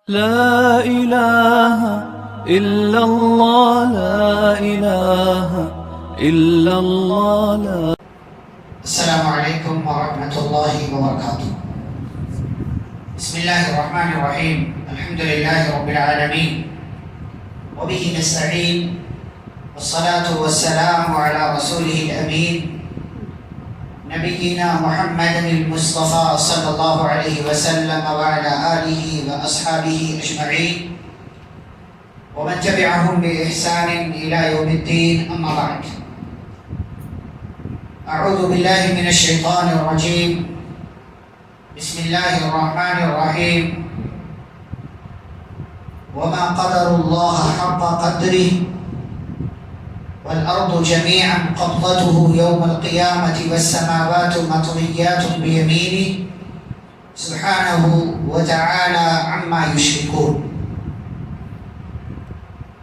لا إله إلا الله لا إله إلا الله لا. السلام عليكم ورحمة الله وبركاته. بسم الله الرحمن الرحيم. الحمد لله رب العالمين وبه نستعين والصلاة والسلام على رسوله الأمين نبينا محمد المصطفى صلى الله عليه وسلم وعلى آله وأصحابه أجمعين ومن تبعهم بإحسان إلى يوم الدين. أما بعد، أعوذ بالله من الشيطان الرجيم. بسم الله الرحمن الرحيم. وما قدر الله حق قدره والأرض جميعا قبضته يوم القيامة والسماوات مطويات بيمينه سبحانه وتعالى عما يشركون.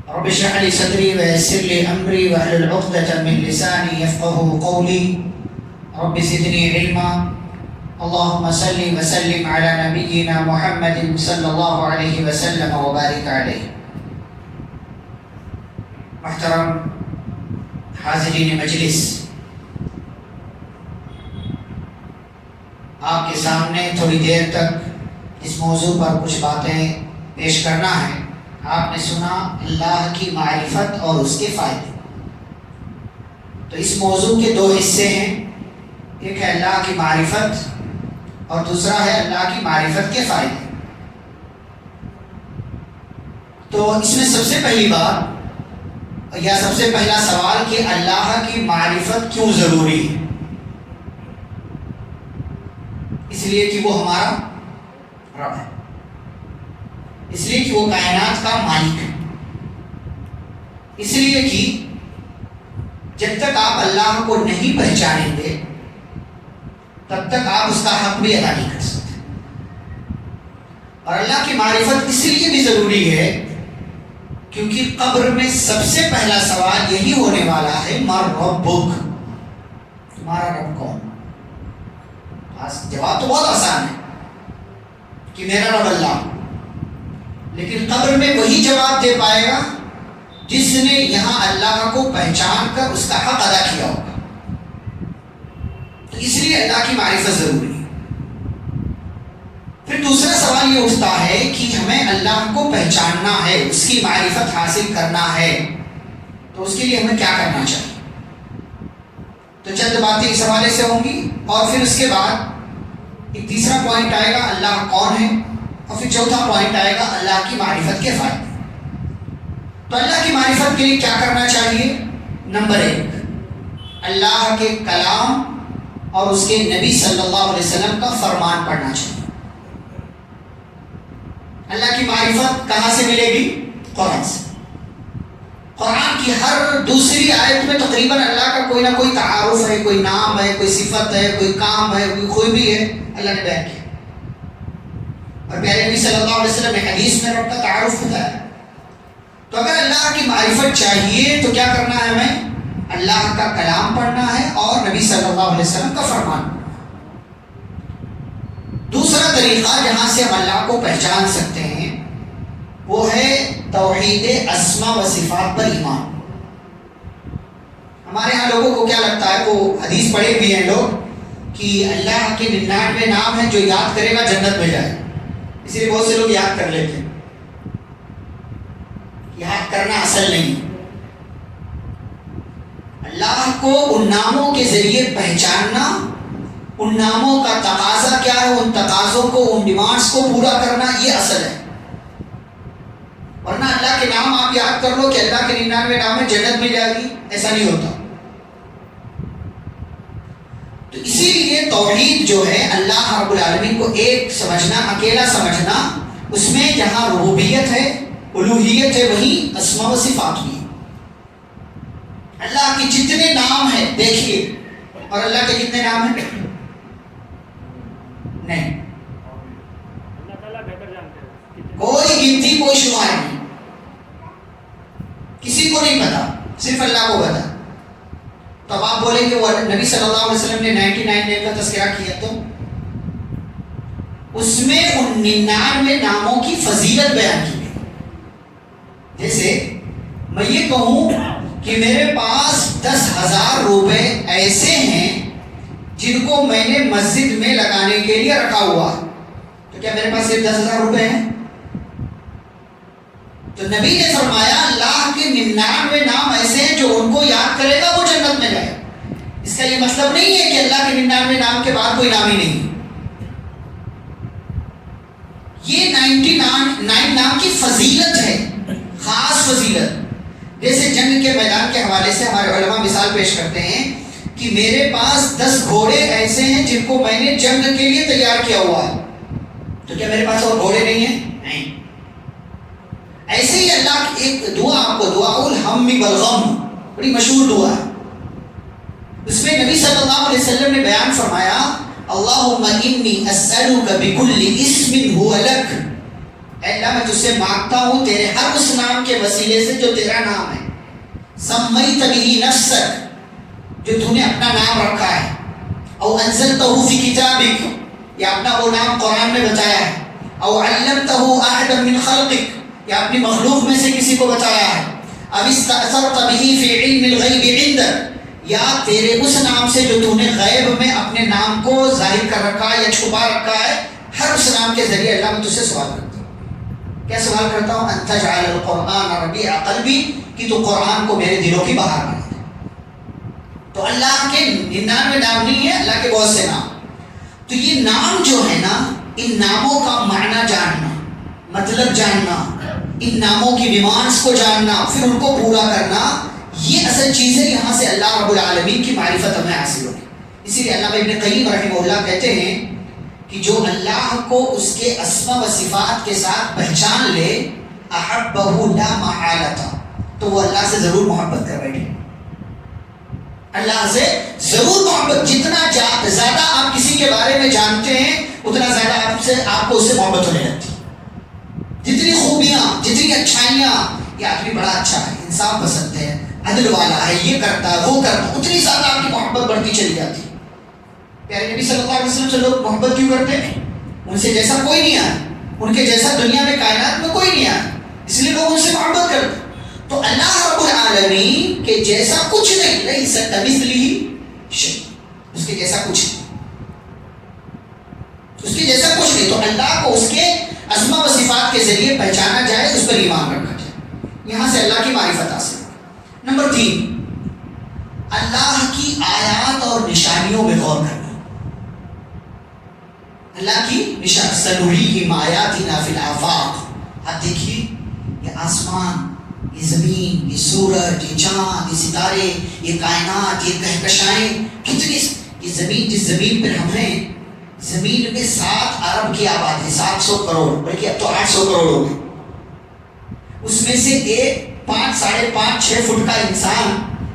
رب اشرح لي صدري ويسر لي أمري واحلل عقدة من لساني يفقهوا قولي. رب زدني علما. اللهم صل وسلم على نبينا محمد صلى الله عليه وسلم وبارك عليه. محترم حاضرین مجلس، آپ کے سامنے تھوڑی دیر تک اس موضوع پر کچھ باتیں پیش کرنا ہے. آپ نے سنا اللہ کی معرفت اور اس کے فائدے. تو اس موضوع کے دو حصے ہیں، ایک ہے اللہ کی معرفت اور دوسرا ہے اللہ کی معرفت کے فائدے. تو اس میں سب سے پہلی بات یا سب سے پہلا سوال کہ اللہ کی معرفت کیوں ضروری ہے؟ اس لیے کہ وہ ہمارا رب ہے، اس لیے کہ وہ کائنات کا مالک ہے، اس لیے کہ جب تک آپ اللہ کو نہیں پہچانیں گے تب تک آپ اس کا حق بھی ادا نہیں کر سکتے. اور اللہ کی معرفت اس لیے بھی ضروری ہے کیونکہ قبر میں سب سے پہلا سوال یہی ہونے والا ہے، مر ربک، تمہارا رب کون؟ جواب تو بہت آسان ہے کہ میرا رب اللہ، لیکن قبر میں وہی جواب دے پائے گا جس نے یہاں اللہ کو پہچان کر اس کا حق ادا کیا ہوگا. تو اس لیے اللہ کی معرفت ضروری ہے. پھر دوسرا سوال یہ اٹھتا ہے کہ ہمیں اللہ کو پہچاننا ہے، اس کی معرفت حاصل کرنا ہے، تو اس کے لیے ہمیں کیا کرنا چاہیے؟ تو چند باتیں اس حوالے سے ہوں گی، اور پھر اس کے بعد ایک تیسرا پوائنٹ آئے گا اللہ کون ہے، اور پھر چوتھا پوائنٹ آئے گا اللہ کی معرفت کے فائدے. تو اللہ کی معرفت کے لیے کیا کرنا چاہیے؟ نمبر ایک، اللہ کے کلام اور اس کے نبی صلی اللہ علیہ وسلم کا فرمان پڑھنا چاہیے. اللہ کی معرفت کہاں سے ملے گی؟ قرآن سے. قرآن کی ہر دوسری آیت میں تقریباً اللہ کا کوئی نہ کوئی تعارف ہے، کوئی نام ہے، کوئی صفت ہے، کوئی کام ہے، کوئی خوبی ہے، اللہ نے بیان کیا. اور پیارے نبی صلی اللہ علیہ وسلم نے حدیث میں رب کا تعارف بتایا. تو اگر اللہ کی معرفت چاہیے تو کیا کرنا ہے؟ ہمیں اللہ کا کلام پڑھنا ہے اور نبی صلی اللہ علیہ وسلم کا فرمان. دوسرا طریقہ جہاں سے ہم اللہ کو پہچان سکتے ہیں وہ ہے توحید اسماء و صفات پر ایمان. ہمارے ہاں لوگوں کو کیا لگتا ہے، وہ حدیث پڑھے بھی ہیں لوگ کہ اللہ کے 99 نام ہیں، جو یاد کرے گا جنت میں جائے. اسی لیے بہت سے لوگ یاد کر لیتے ہیں. یاد کرنا اصل نہیں. اللہ کو ان ناموں کے ذریعے پہچاننا، ان ناموں کا تقاضا کیا ہے، ان تقاضوں کو، ان ڈیمانڈز کو پورا کرنا، یہ اصل ہے. ورنہ اللہ کے نام آپ یاد کر لو کہ اللہ کے 99 نام میں جنت مل جائے گی، ایسا نہیں ہوتا. تو اسی لیے توحید جو ہے اللہ رب العالمین کو ایک سمجھنا، اکیلا سمجھنا، اس میں جہاں ربوبیت ہے، الوہیت ہے، وہیں اسماء و صفات بھی. اللہ کے جتنے نام ہیں دیکھیے، اور اللہ کے کتنے نام ہیں؟ نہیں، کوئی گنتی، کوئی شمار نہیں، کسی کو نہیں پتا، صرف اللہ کو پتا. تو اب آپ بولیں گے وہ نبی صلی اللہ علیہ وسلم نے 99 نیم کا تذکرہ کیا، تو اس میں ان 99 ناموں کی فضیلت بیان کی گئی. جیسے میں یہ کہوں کہ میرے پاس 10,000 روپے ایسے ہیں جن کو میں نے مسجد میں لگانے کے لیے رکھا ہوا، تو کیا میرے پاس صرف 10,000 روپے ہیں؟ تو نبی نے فرمایا اللہ کے 99 نام ایسے ہیں جو ان کو یاد کرے گا وہ جنت میں جائے. اس کا یہ مطلب نہیں ہے کہ اللہ کے 99 نام کے بعد کوئی نام ہی نہیں. یہ 99 نام کی فضیلت ہے، خاص فضیلت. جیسے جنگ کے میدان کے حوالے سے ہمارے علماء مثال پیش کرتے ہیں کہ میرے پاس 10 گھوڑے ایسے ہیں جن کو میں نے جنگ کے لیے تیار کیا ہوا ہے، تو کیا میرے پاس اور گھوڑے نہیں ہیں؟ نہیں. ایسے ہی اللہ کی ایک دعا، آپ کو دعا الہم والغم، بڑی مشہور دعا ہے. اس میں نبی صلی اللہ علیہ وسلم نے بیان فرمایا اللہم انی اسألک بکل اسم ہوا لک، اے اللہ میں تجھ سے مانگتا ہوں تیرے ہر اس نام کے وسیلے سے جو تیرا نام ہے، سمیت بہ نفسک، جو تو نے اپنا نام رکھا ہے، او انزلتہ فی کتابک، یا اپنا وہ نام قرآن میں بتایا ہے، او علمتہ احدا من خلقک، یا اپنی مخلوق میں سے کسی کو بتایا ہے، اب استأثرت بہ فی علم الغیب عندک، یا تیرے اس نام سے جو تو نے غیب میں اپنے نام کو ظاہر کر رکھا ہے یا چھپا رکھا ہے، ہر اس نام کے ذریعے اللہ میں تجھ سے سوال کرتا ہوں. کیا سوال کرتا ہوں؟ ان تجعل القرآن ربیع قلبی، کہ تو قرآن کو میرے دلوں کی بہار بنا دے. تو اللہ کے 99 نام نہیں ہے، اللہ کے بہت سے نام. تو یہ نام جو ہے نا، ان ناموں کا معنی جاننا، مطلب جاننا، ان ناموں کی ڈیمانڈس کو جاننا، پھر ان کو پورا کرنا، یہ اصل چیز ہے. یہاں سے اللہ رب العالمین کی معرفت ہمیں حاصل ہوگی. اسی لیے علامہ ابن قیم رحمہ اللہ کہتے ہیں کہ جو اللہ کو اس کے اسماء و صفات کے ساتھ پہچان لے، احبہ لا محالۃ، تو وہ اللہ سے ضرور محبت کر بیٹھے. اللہ سے ضرور محبت. جتنا زیادہ آپ کسی کے بارے میں جانتے ہیں اتنا زیادہ آپ کو اس سے محبت ہونے لگتی. جتنی خوبیاں، جتنی اچھائیاں، یہ آدمی بڑا اچھا ہے، انصاف پسند ہے، عدل والا ہے، یہ کرتا ہے وہ کرتا ہے، اتنی زیادہ آپ کی محبت بڑھتی چلی جاتی. پیارے نبی صلی اللہ علیہ وسلم سے لوگ محبت کیوں کرتے ہیں؟ ان سے جیسا کوئی نہیں آیا، ان کے جیسا دنیا میں کائنات میں کوئی نہیں آیا، اس لیے لوگ ان سے محبت کرتے. تو اللہ رب العالمین کے جیسا کچھ نہیں، لیس کمثلہ شیء، اس کے جیسا کچھ نہیں، اس کے جیسا کچھ نہیں. تو اللہ کو اس کے اسماء و صفات کے ذریعے پہچانا جائے، اس پر ایمان رکھا جائے. یہاں سے اللہ کی معرفت حاصل. نمبر 3، اللہ کی آیات اور نشانیوں میں غور کرنا. اللہ کی نشان، سنریہم آیاتنا فی الآفاق. آپ دیکھیے یہ آسمان، یہ زمین، یہ سورج، یہ چاند، یہ ستارے، یہ کائنات، یہ کہکشائیں، کتنی یہ زمین، جس زمین پر ہم ہیں، زمین میں 7 ارب کی آبادی، 700 کروڑ، بلکہ اب تو 800 کروڑ ہو گئے. اس میں سے ایک 5، 5.5، 6 فٹ کا انسان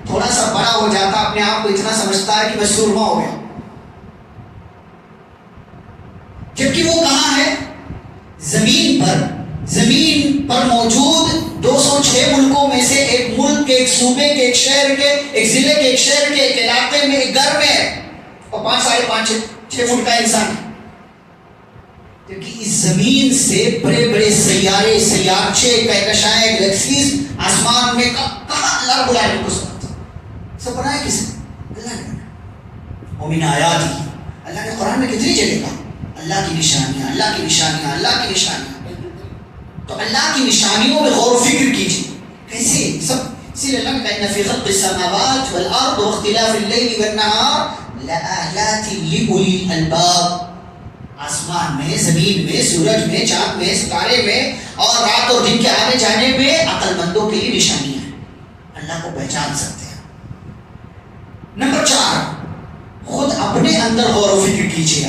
تھوڑا سا بڑا ہو جاتا، اپنے آپ کو اتنا سمجھتا ہے کہ میں سورما ہو گیا، جبکہ وہ کہاں ہے؟ زمین پر موجود 206 ملکوں میں سے ایک ملک کے، ایک صوبے کے، ایک شہر کے، ایک ضلع کے، ایک شہر کے، ایک علاقے میں، ایک گھر میں ہے، اور 5، 5.5، 6 فٹ کا انسان ہے. کیونکہ اس زمین سے بڑے بڑے سیارے، سیارچے، کہکشائیں، گلیکسیز آسمان میں کہاں اللہ رب العالمین کو سب بنایا کس نے؟ اللہ نے بنایا. ومن آیاتہ، اللہ نے قرآن میں کتنی جگہ کہا اللہ کی نشانیاں، اللہ کی نشانیاں، اللہ کی نشانیاں. تو اللہ کی نشانیوں میں غور و فکر کیجیے کیسے سب. اسی لیے اللہ نے کہا ان فی خلق السماوات والارض واختلاف اللیل والنہار لآیات لأولی الالباب. آسمان میں، زمین میں، سورج میں، چاند میں، ستارے میں، اور رات اور دن کے آنے جانے میں عقل مندوں کے لیے نشانیاں ہیں، اللہ کو پہچان سکتے ہیں. نمبر 4، خود اپنے اندر غور و فکر کیجیے.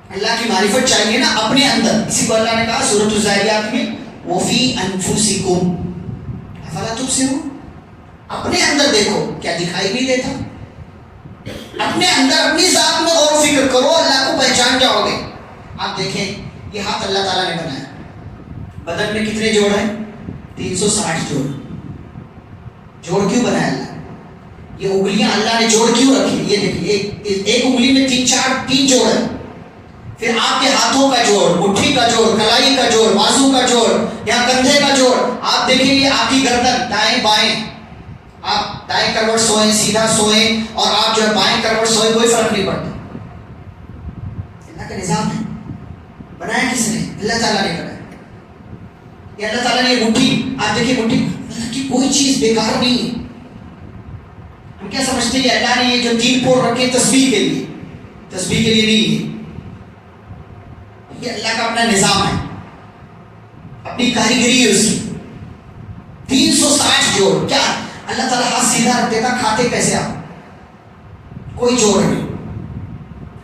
اللہ کی معرفت چاہیے نا اپنے اندر. اسی کو اللہ نے کہا سورۃ الزاریات میں وفی انفسکم افلا تبصرون. اپنے اندر دیکھو، کیا دکھائی نہیں دیتا؟ اپنے اندر، اپنی ذات میں غور و فکر کرو، اللہ کو پہچان جاؤ گے. آپ دیکھیں یہ ہاتھ اللہ تعالیٰ نے بنایا، بدن میں کتنے جوڑ ہیں؟ 360 جوڑ. جوڑ کیوں بنایا اللہ؟ یہ انگلیاں اللہ نے جوڑ کیوں رکھی؟ یہ دیکھیے ایک انگلی میں 3 جوڑ ہیں. پھر آپ کے ہاتھوں کا جوڑ، مٹھی کا جوڑ، کلائی کا جوڑ، بازو کا جوڑ یا کندھے کا جوڑ. آپ دیکھیں گے آپ کی گردن دائیں بائیں، آپ دائیں کروٹ سوئیں سیدھا سوئیں اور آپ جو ہے بائیں کروٹ سوئیں، کوئی فرق نہیں پڑتا. اللہ کا نظام ہے. بنایا کس نے؟ اللہ تعالیٰ نے بنایا. یہ اللہ تعالیٰ نے مٹھی، آپ دیکھیں مٹھی، اللہ کی کوئی چیز بیکار نہیں ہے. ہم کیا سمجھتے ہیں اللہ نے یہ جو 3 پور رکھے تسبیح کے لیے، تسبیح کے لیے نہیں ہے. یہ اللہ کا اپنا نظام ہے، اپنی کاریگری ہے اس کی. 360 جوڑ. کیا اللہ تعالیٰ ہاتھ سیدھا رکھ دیتا؟ کھاتے کیسے آپ؟ کوئی جوڑ نہیں.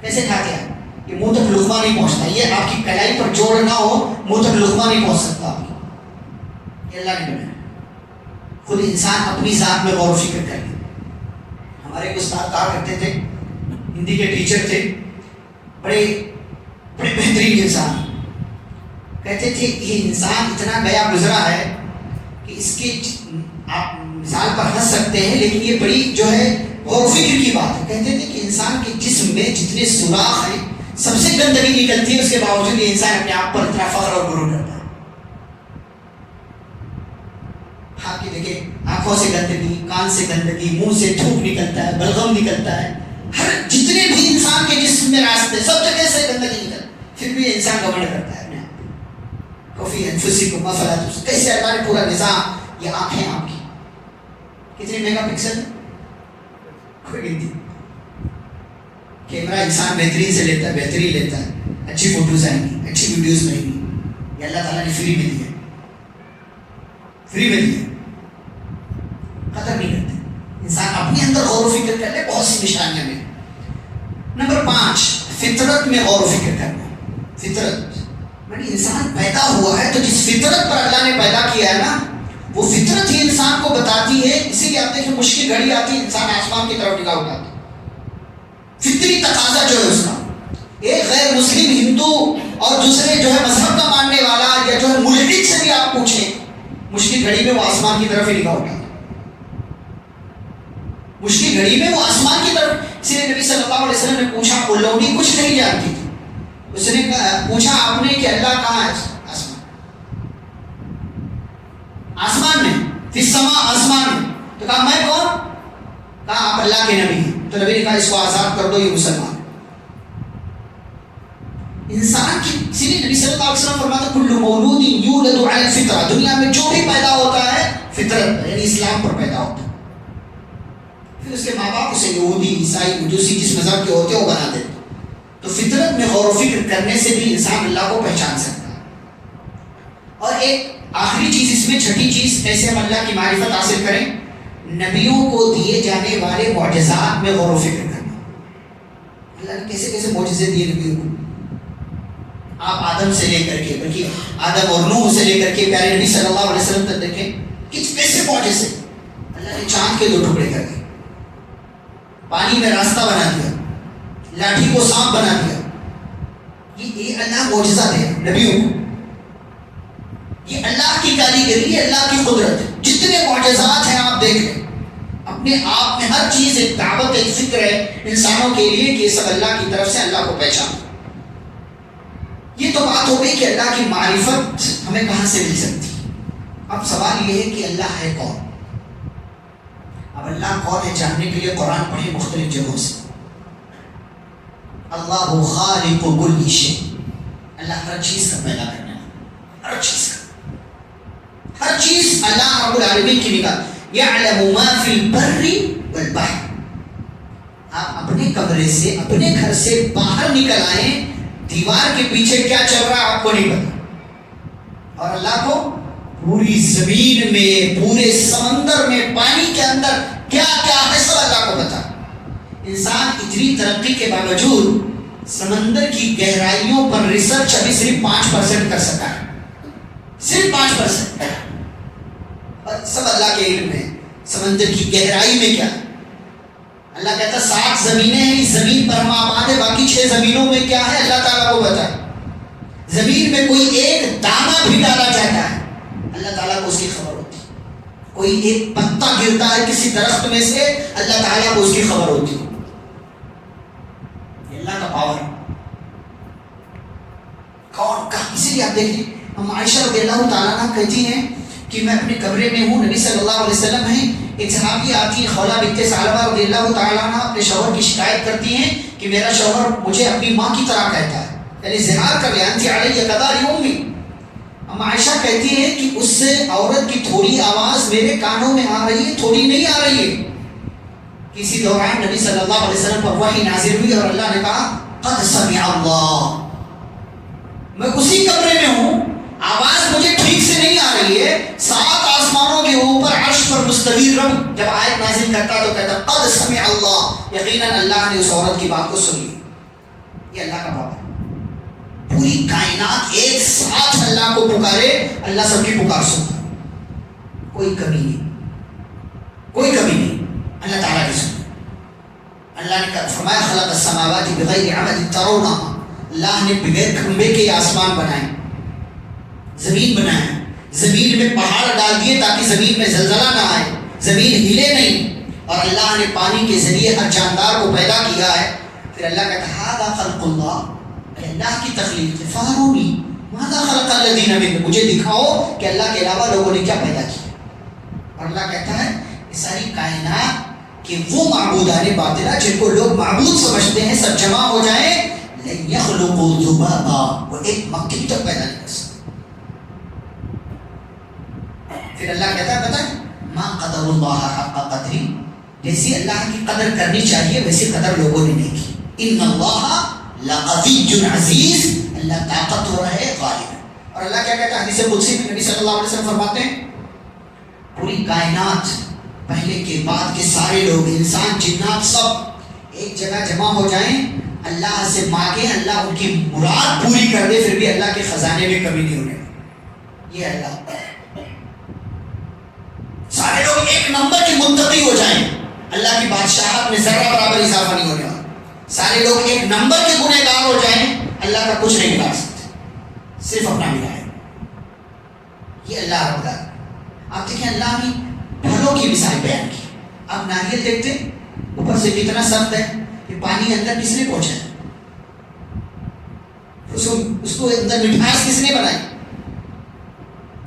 کیسے کھاتے آپ؟ یہ منہ تک لقمہ نہیں پہنچتا. یہ آپ کی کلائی پر جوڑ نہ ہو منہ تک لقمہ نہیں پہنچ سکتا آپ کی. یہ اللہ نے بنایا. خود انسان اپنی ذات میں غور و فکر کر لے. ہمارے ایک استاد کہا کرتے تھے، ہندی کے ٹیچر تھے، بڑے بہترین انسان. کہتے تھے یہ انسان اتنا گیا گزرا ہے کہ اس کے آپ مثال پر ہنس سکتے ہیں لیکن یہ بڑی جو ہے غور و فکر کی بات ہے. کہتے تھے کہ انسان کے جسم میں جتنے سوراخ ہیں سب سے گندگی نکلتی ہے، اس کے باوجود یہ انسان اپنے آپ پر اتنا فخر اور غرور کرتا ہے. آپ کی دیکھیں آنکھوں سے گندگی، کان سے گندگی، منہ سے تھوک نکلتا ہے، بلغم نکلتا ہے، ہر جتنے بھی انسان کے جسم میں راستے سب جگہ سے گندگی نکلتی ہے. پھر بھی انسان گھمنڈ کرتا ہے اپنے آپ کو. فی انفسکم افلا تبصرون. کیسے اللہ نے پورا نظام. یہ آنکھیں آپ کی کتنے میگا پکسل ہے؟ کوئی گنتی. کیمرہ انسان بہترین سے لیتا ہے، بہترین لیتا ہے، اچھی فوٹوز آئیں گی، اچھی ویڈیوز بنیں گی. یہ اللہ تعالیٰ نے فری میں دی ہے، فری میں دی ہے. قدر نہیں کرتے. انسان اپنے اندر غور و فکر کر لے، بہت سی نشانیاں میں. نمبر 5 فطرت میں غور و فکر کرنا. فطرت یعنی انسان پیدا ہوا ہے تو جس فطرت پر اللہ نے پیدا کیا ہے نا، وہ فطرت ہی انسان کو بتاتی ہے. اسی لیے آپ دیکھیں مشکل گھڑی آتی ہے انسان آسمان کی طرف نگاہ اٹھاتا ہے. فطری تقاضا جو ہے اس کا. ایک غیر مسلم ہندو اور دوسرے جو ہے مذہب کا ماننے والا یا جو ہے ملحد سے بھی آپ پوچھیں، مشکل گھڑی میں وہ آسمان کی طرف ہی نگاہ اٹھاتا ہے. مشکل گھڑی میں وہ آسمان کی طرف. اسی لیے نبی صلی اللہ علیہ وسلم نے پوچھا، وہ لوڈی کچھ نہیں جانتی تھی. اس نے پوچھا آپ نے کہ اللہ کہاں ہے؟ آسمان میں، فی السماء، آسمان میں. تو کہا میں کون؟ کہا آپ اللہ کے نبی ہیں. تو نبی نے کہا اس کو آزاد کر دو، یہ مسلمان. انسان کی اسی لیے نبی صلی اللہ علیہ وسلم فرماتے کل مولود یولد علی الفطرہ. دنیا میں جو بھی پیدا ہوتا ہے فطرت یعنی اسلام پر پیدا ہوتا ہے. پھر اس کے ماں باپ اسے یہودی، عیسائی، مجوسی جس مذہب کے ہوتے ہیں وہ بنا دیتے. تو فطرت میں غور و فکر کرنے سے بھی انسان اللہ کو پہچان سکتا ہے. اور ایک آخری چیز اس میں، چھٹی چیز، کیسے ہم اللہ کی معرفت حاصل کریں؟ نبیوں کو دیے جانے والے معجزات میں غور و فکر کرنا. اللہ نے کیسے کیسے معجزے دیے نبیوں کو. آپ آدم سے لے کر کے، بلکہ آدم اور نوح سے لے کر کے پیارے نبی صلی اللہ علیہ وسلم تک دیکھیں کیسے معجزے. اللہ نے چاند کے 2 ٹکڑے کر دیے، پانی میں راستہ بنا دیا، لاٹھی کو سانپ بنا دیا. یہ اللہ معجزہ دے نبیوں کو. یہ اللہ کی کاریگری ہے، اللہ کی قدرت ہے. جتنے معجزات ہیں آپ دیکھ لیں، اپنے آپ میں ہر چیز ایک دعوت، ایک فکر ہے انسانوں کے لیے کہ سب اللہ کی طرف سے اللہ کو پہچان. یہ تو بات ہو گئی کہ اللہ کی معرفت ہمیں کہاں سے مل سکتی. اب سوال یہ ہے کہ اللہ ہے کون. اب اللہ کون ہے جاننے کے لیے قرآن پڑھیں مختلف جگہوں سے. اللہ خالق کل شیء. اللہ ہر چیز کا پیدا کرنے والا، ہر چیز کا، ہر چیز اللہ رب العالمین کی نگاہ. یعلم ما فی البر والبحر. آپ اپنے کمرے سے، اپنے گھر سے باہر نکل آئیں، دیوار کے پیچھے کیا چل رہا ہے آپ کو نہیں پتا. اور اللہ کو پوری زمین میں، پورے سمندر میں، پانی کے اندر کیا کیا ہے سب اللہ کو پتا. انسان اتنی ترقی کے باوجود سمندر کی گہرائیوں پر ریسرچ ابھی صرف 5% کر سکا ہے، صرف 5%. اور سب اللہ کے علم میں سمندر کی گہرائی میں کیا ہے. اللہ کہتا 7 زمینیں ہیں، اس زمین پر ہم آباد ہیں، باقی 6 زمینوں میں کیا ہے اللہ تعالیٰ کو پتا ہے. زمین میں کوئی ایک دانہ بھی ڈالا جاتا ہے اللہ تعالیٰ کو اس کی خبر ہوتی ہے. کوئی ایک پتا گرتا ہے کسی درخت میں سے اللہ تعالیٰ کو اس کی خبر ہوتی ہے. اللہ کا پاور. کون کہاں؟ اسی لیے آپ دیکھیں ہم عائشہ رضی اللہ تعالیٰ عنہ کہتی ہیں کہ میں اپنے کمرے میں ہوں، نبی صلی اللہ علیہ وسلم ہیں، ایک صحابی آتی ہے خولہ بنت ثعلبہ رضی اللہ تعالیٰ عنہ، اپنے شوہر کی شکایت کرتی ہیں کہ میرا شوہر مجھے اپنی ماں کی طرح کہتا ہے، یعنی زہار کر لیا، انت علیہ کدار امی۔ ہم عائشہ کہتی ہیں کہ اس سے عورت کی تھوڑی آواز میرے کانوں میں آ رہی ہے، تھوڑی نہیں آ رہی ہے۔ کسی دوران نبی صلی اللہ علیہ وسلم پر وحی نازل ہوئی اور اللہ نے کہا قد سمع اللہ، میں اسی کمرے میں ہوں، آواز مجھے ٹھیک سے نہیں آ رہی ہے، 7 آسمانوں کے اوپر عرش پر مستوی رب جب آیت نازل کرتا تو کہتا قد سمع اللہ، یقیناً اللہ نے اس عورت کی بات کو سنی۔ یہ اللہ کا باب ہے، پوری کائنات ایک ساتھ اللہ کو پکارے، اللہ سب کی پکار سنتا، کوئی کمی نہیں، کوئی کمی نہیں، اللہ تعالیٰ کی سنتا۔ اللہ نے فرمایا خلق السماوات بغیر عمد ترونہا، اللہ نے بغیر کھمبے کے آسمان بنائے، زمین بنایا، زمین میں پہاڑ ڈال دیے تاکہ زمین میں زلزلہ نہ آئے، زمین ہلے نہیں، اور اللہ نے پانی کے ذریعے ہر جاندار کو پیدا کیا ہے۔ پھر اللہ کہتا ہے ھذا خلق اللہ، اللہ کی تخلیق ہے، فارونی ماذا خلق الذین من، مجھے دکھاؤ کہ اللہ کے علاوہ لوگوں نے کیا پیدا کیا۔ اور اللہ کہتا ہے یہ ساری کائنات کہ وہ معبودان باطلہ جن کو لوگ معبود سمجھتے ہیں سب جمع ہو جائیں، لن یخلقوا ذبابا، وہ ایک مکھی تک پیدا نہیں کر سکتے۔ پھر اللہ کہتا ہے پتہ ما قدر اللہ حق قدری، جیسی اللہ کی قدر کرنی چاہیے ویسی قدر لوگوں نے نہیں کی۔ ان اللہ لقوی عزیز، اللہ طاقتور ہے، غالب ہے۔ اور اللہ کیا کہتا ہے حدیث قدسی میں، نبی صلی اللہ علیہ وسلم فرماتے ہیں پوری کائنات پہلے کے بعد کے سارے لوگ، انسان جنات سب ایک جگہ جمع ہو جائیں، اللہ سے مانگیں اللہ ان کی مراد پوری کر دے، پھر بھی اللہ کے خزانے میں کمی نہیں ہونے گی۔ یہ اللہ، سارے لوگ ایک نمبر کے متقی ہو جائیں، اللہ کی بادشاہت میں ذرہ برابر اضافہ نہیں ہونے والا۔ سارے لوگ ایک نمبر کے گنہگار ہو جائیں، اللہ کا کچھ نہیں بگاڑ سکتے، صرف اپنا بگاڑے۔ یہ اللہ رب العالمین۔ آپ دیکھیں اللہ نے پھلوں کی مثال بیان کی۔ اب ناریل دیکھتے اوپر سے کتنا سخت ہے، کہ پانی اندر کس نے پہنچا ہے، اس کو اندر مٹھاس کس نے بنائی،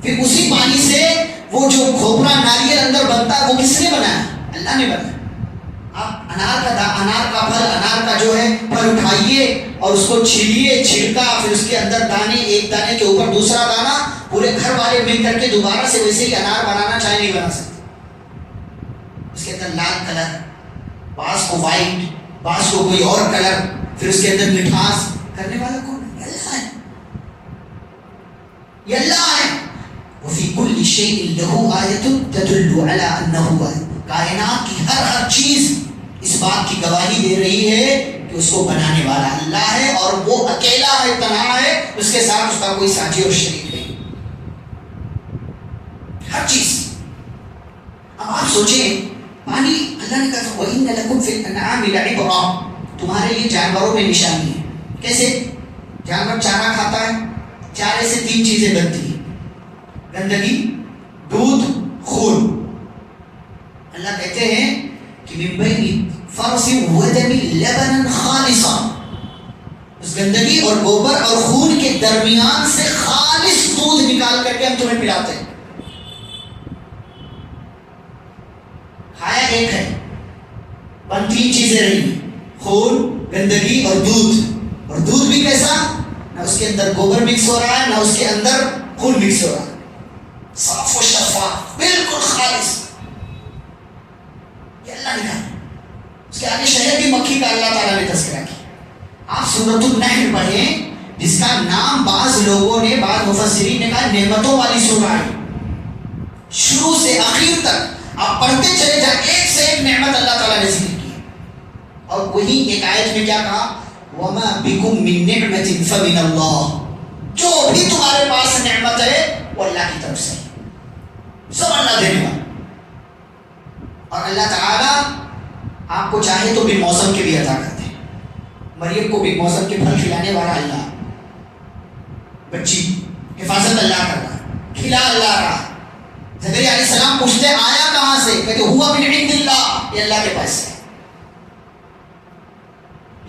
پھر اسی پانی سے وہ جو کھوپرا ناریل اندر بنتا ہے وہ کس نے بنایا، اللہ نے بنایا۔ آپ انار کا پھل، انار کا جو ہے پھل اٹھائیے اور اس کو چھیلیے، چھلکا، پھر اس کے اندر دانے، ایک دانے کے اوپر دوسرا دانہ، پورے گھر والے مل کر کے دوبارہ سے ویسے ہی انار بنانا چاہے نہیں بنا سکتے۔ اس کے اندر لال کلر، بعض کو وائٹ، بعض کو کوئی اور کلر، پھر اس کے اندر مٹھاس کرنے والا کون ہے؟ اللہ ہے، یہ اللہ ہے۔ وفی کل شیء لہ آیۃ تدل علی انہ واحد، کائنات کی ہر چیز اس بات کی گواہی دے رہی ہے کہ اس کو بنانے والا اللہ ہے، اور وہ اکیلا ہے، تنہا ہے، اس کے ساتھ اس کا کوئی ساتھی اور شریک نہیں، ہر چیز۔ اب آپ سوچیں پانی، اللہ نے کہا وَإِنَّ لَكُمْ فِي الْأَنْعَامِ لَعِبْرَةً، تمہارے لیے جانوروں میں نشانی ہے۔ کیسے؟ جانور چارہ کھاتا ہے، چارے سے 3 چیزیں بنتی ہیں، گندگی، دودھ، خون۔ اللہ کہتے ہیں کہ من بین فرث ودم لبنا خالصا، اس گندگی اور گوبر اور خون کے درمیان سے خالص دودھ نکال کر کے ہم تمہیں پلاتے ہیں۔ کھایا ایک ہے، پر 3 چیزیں رہی، خون، گندگی اور دودھ۔ اور دودھ بھی کیسا؟ نہ اس کے اندر گوبر مکس ہو رہا ہے، نہ اس کے اندر خون مکس ہو رہا ہے، صاف و شفاف، بالکل خالص۔ یہ اللہ نے کہا۔ اس کے آگے شہد کی مکھی کا اللہ تعالیٰ نے تذکرہ کیا۔ آپ سورۃ النحل پڑھیں، جس کا نام بعض لوگوں نے، بعض مفسرین نے کہا نعمتوں والی سورہ ہے، شروع سے آخر تک آپ پڑھتے چلے جائیں، ایک سے ایک نعمت اللہ تعالیٰ نے ذکر کی۔ اور وہی ایک آیت میں کیا کہا، وَمَا بِكُم مِّن نِعْمَةٍ فَمِنَ اللَّهِ، جو بھی تمہارے پاس نعمت ہے وہ اللہ کی طرف سے، سب اللہ دینے والا۔ اور اللہ تعالیٰ آپ کو چاہے تو بھی موسم کے بھی عطا کرتے ہیں، مریم کو بھی موسم کے پھل کھلانے والا اللہ، بچی حفاظت اللہ کر رہا، کھلا اللہ رہا۔ زکریا علیہ السلام پوچھتے آیا کہاں سے، کہتے ہوا من عند اللہ، یہ اللہ کے پاس سے۔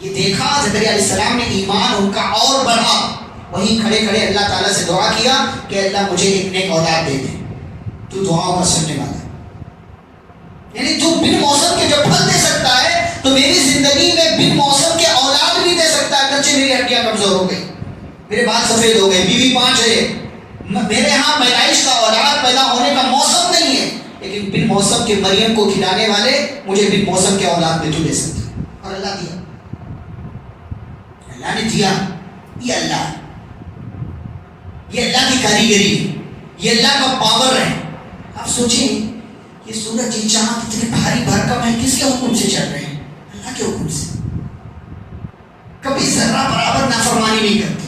یہ دیکھا زکریا علیہ السلام نے ایمان ان کا اور بڑھا، وہیں کھڑے کھڑے اللہ تعالیٰ سے دعا کیا کہ اللہ مجھے ایک نیک اولاد دے دے، تو دعاؤں کا سننے والا ہے۔ یعنی تو بن موسم کے جب پھل دے سکتا ہے تو میری زندگی میں بن موسم کے اولاد بھی دے سکتا ہے۔ اگرچہ میری ہڈیاں کمزور ہو گئی، میرے بال سفید ہو گئے، بیوی 5 ہے، میرے ہاں پیدائش کا اولاد پیدا ہونے کا موسم نہیں ہے، لیکن بن موسم کے مریم کو کھلانے والے مجھے بن موسم کے اولاد میں تو دے سکتے ہیں۔ اور اللہ دیا، اللہ نے دیا۔ یہ اللہ کی کاریگری ہے، یہ اللہ کا پاور ہے۔ آپ سوچیں یہ سورج یہ چاند اتنے بھاری بھرکم ہے، کس کے حکم سے چل رہے ہیں؟ اللہ کے حکم سے۔ کبھی ذرہ برابر نافرمانی نہیں کرتے،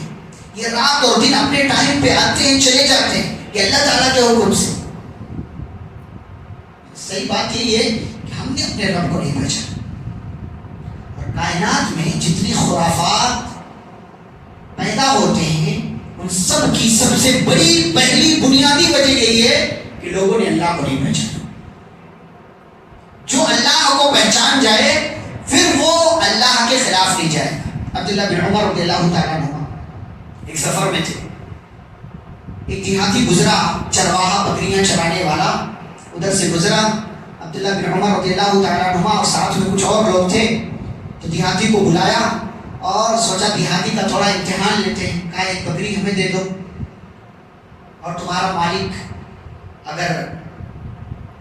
یہ رات اور دن اپنے ٹائم پہ آتے ہیں چلے جاتے ہیں، یہ اللہ تعالیٰ کے حکم سے۔ صحیح بات یہی ہے کہ ہم نے اپنے رب کو نہیں پہچانا، اور کائنات میں جتنی خرافات پیدا ہوتے ہیں ان سب کی سب سے بڑی پہلی بنیادی وجہ یہی ہے کہ لوگوں نے اللہ کو نہیں پہچانا۔ جو اللہ کو پہچان جائے پھر وہ اللہ کے خلاف نہیں جائے گا۔ عبداللہ بن عمر رضی اللہ تعالیٰ عنہ ایک سفر میں تھے، ایک دیہاتی گزرا، چرواہا بکریاں چرانے والا ادھر سے گزرا۔ عبداللہ بن عمر رضی اللہ تعالیٰ عنہ اور ساتھ میں کچھ اور لوگ تھے، تو دیہاتی کو بلایا اور سوچا دیہاتی کا تھوڑا امتحان لیتے ہیں، کہا ایک بکری ہمیں دے دو، اور تمہارا مالک اگر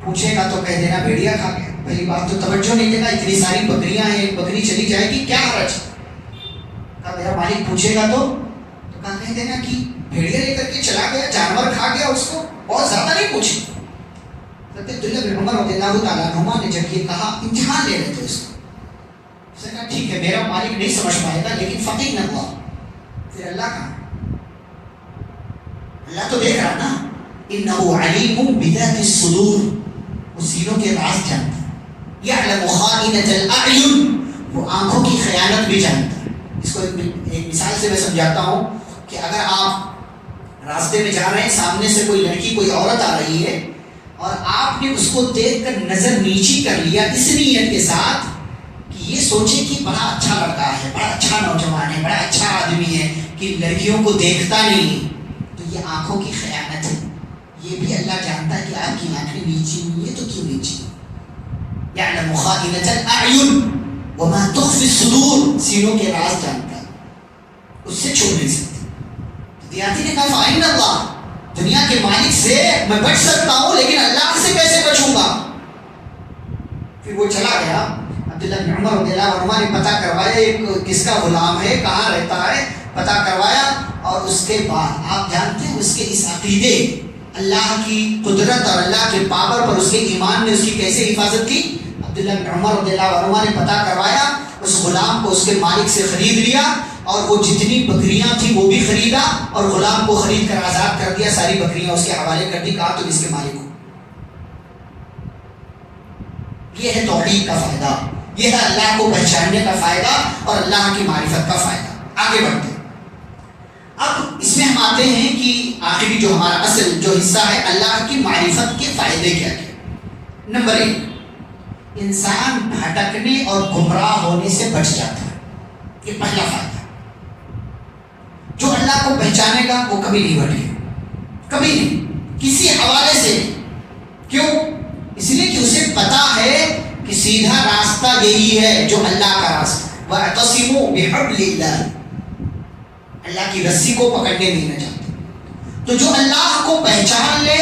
پوچھے گا تو کہہ دینا بھیڑیا کھا گیا۔ پہلی بات تو توجہ نہیں دینا، اتنی ساری بکریاں ہیں، ایک بکری چلی جائے گی کیا حرج؟ کہا میرا مالک پوچھے گا تو کہا کہہ دینا کہ بھیڑیا لے کر کے چلا گیا، جانور کھا گیا اس کو، بہت زیادہ نہیں پوچھی۔ عبداللہ بن عمر رضی اللہ تعالیٰ عنہ نے جب یہ کہا، امتحان لے رہے تھے اس کو، اس نے کہا ٹھیک ہے میرا مالک نہیں سمجھ پائے گا لیکن فقیر نہ ہوا، پھر اللہ کہا، اللہ تو دیکھ رہا نا، انہ علیم بذات الصدور، وہ سینوں کے راز جانتا ہے، یعلم خائنۃ الاعین، وہ آنکھوں کی خیانت بھی جانتا ہے۔ اس کو ایک مثال سے میں سمجھاتا ہوں کہ اگر آپ راستے میں جا رہے ہیں، سامنے سے کوئی لڑکی کوئی عورت آ رہی ہے اور آپ نے اس کو دیکھ کر نظر نیچی کر لیا اس نیت کے ساتھ کہ یہ سوچے کہ بڑا اچھا لڑکا ہے، بڑا اچھا نوجوان ہے، بڑا اچھا آدمی ہے، کہ لڑکیوں کو دیکھتا نہیں، تو یہ آنکھوں کی خیانت ہے۔ یہ بھی اللہ جانتا ہے کہ آپ کی آنکھیں نیچی ہوئی ہے تو کیوں نیچی؟ یعلم خائنۃ الاعین وما تخفی الصدور، سینوں کے راز جانتا ہے، اس سے چھوڑ نہیں سکتے۔ دیاتی نے کہا فائن اللہ، دنیا کے مالک سے میں بچ سکتا ہوں لیکن اللہ سے کیسے بچوں گا؟ پھر وہ چلا گیا۔ عبداللہ بن عمر رضی اللہ عنہ نے پتہ کروایا ایک کس کا غلام ہے، کہاں رہتا ہے، پتہ کروایا، اور اس کے بعد آپ جانتے ہیں اس کے اس عقیدے، اللہ کی قدرت اور اللہ کے پاور پر اس کے ایمان نے اس کی کیسے حفاظت کی۔ عبداللہ بن عمر رضی اللہ عنہ نے پتہ کروایا، اس غلام کو اس کے مالک سے خرید لیا، اور وہ جتنی بکریاں تھیں وہ بھی خریدا، اور غلام کو خرید کر آزاد کر دیا، ساری بکریاں اس کے حوالے کر دی، کہا تم اس کے مالک ہو۔ یہ ہے توحید کا فائدہ، یہ ہے اللہ کو پہچاننے کا فائدہ اور اللہ کی معرفت کا فائدہ۔ آگے بڑھتے ہیں، اب اس میں ہم آتے ہیں کہ آخری جو ہمارا اصل جو حصہ ہے، اللہ کی معرفت کے فائدے کیا کیا۔ نمبر 1، انسان بھٹکنے اور گمراہ ہونے سے بچ جاتا ہے، یہ پہلا فائدہ۔ جو اللہ کو پہچانے گا وہ کبھی نہیں بھٹکے، کبھی نہیں، کسی حوالے سے نہیں۔ کیوں؟ اس لیے کہ اسے پتا ہے کہ سیدھا راستہ یہی ہے جو اللہ کا راستہ ہے۔ وَاعْتَصِمُوا بِحَبْلِ اللَّهِ، اللہ کی رسی کو پکڑنے نہیں چاہتے۔ تو جو اللہ کو پہچان لے،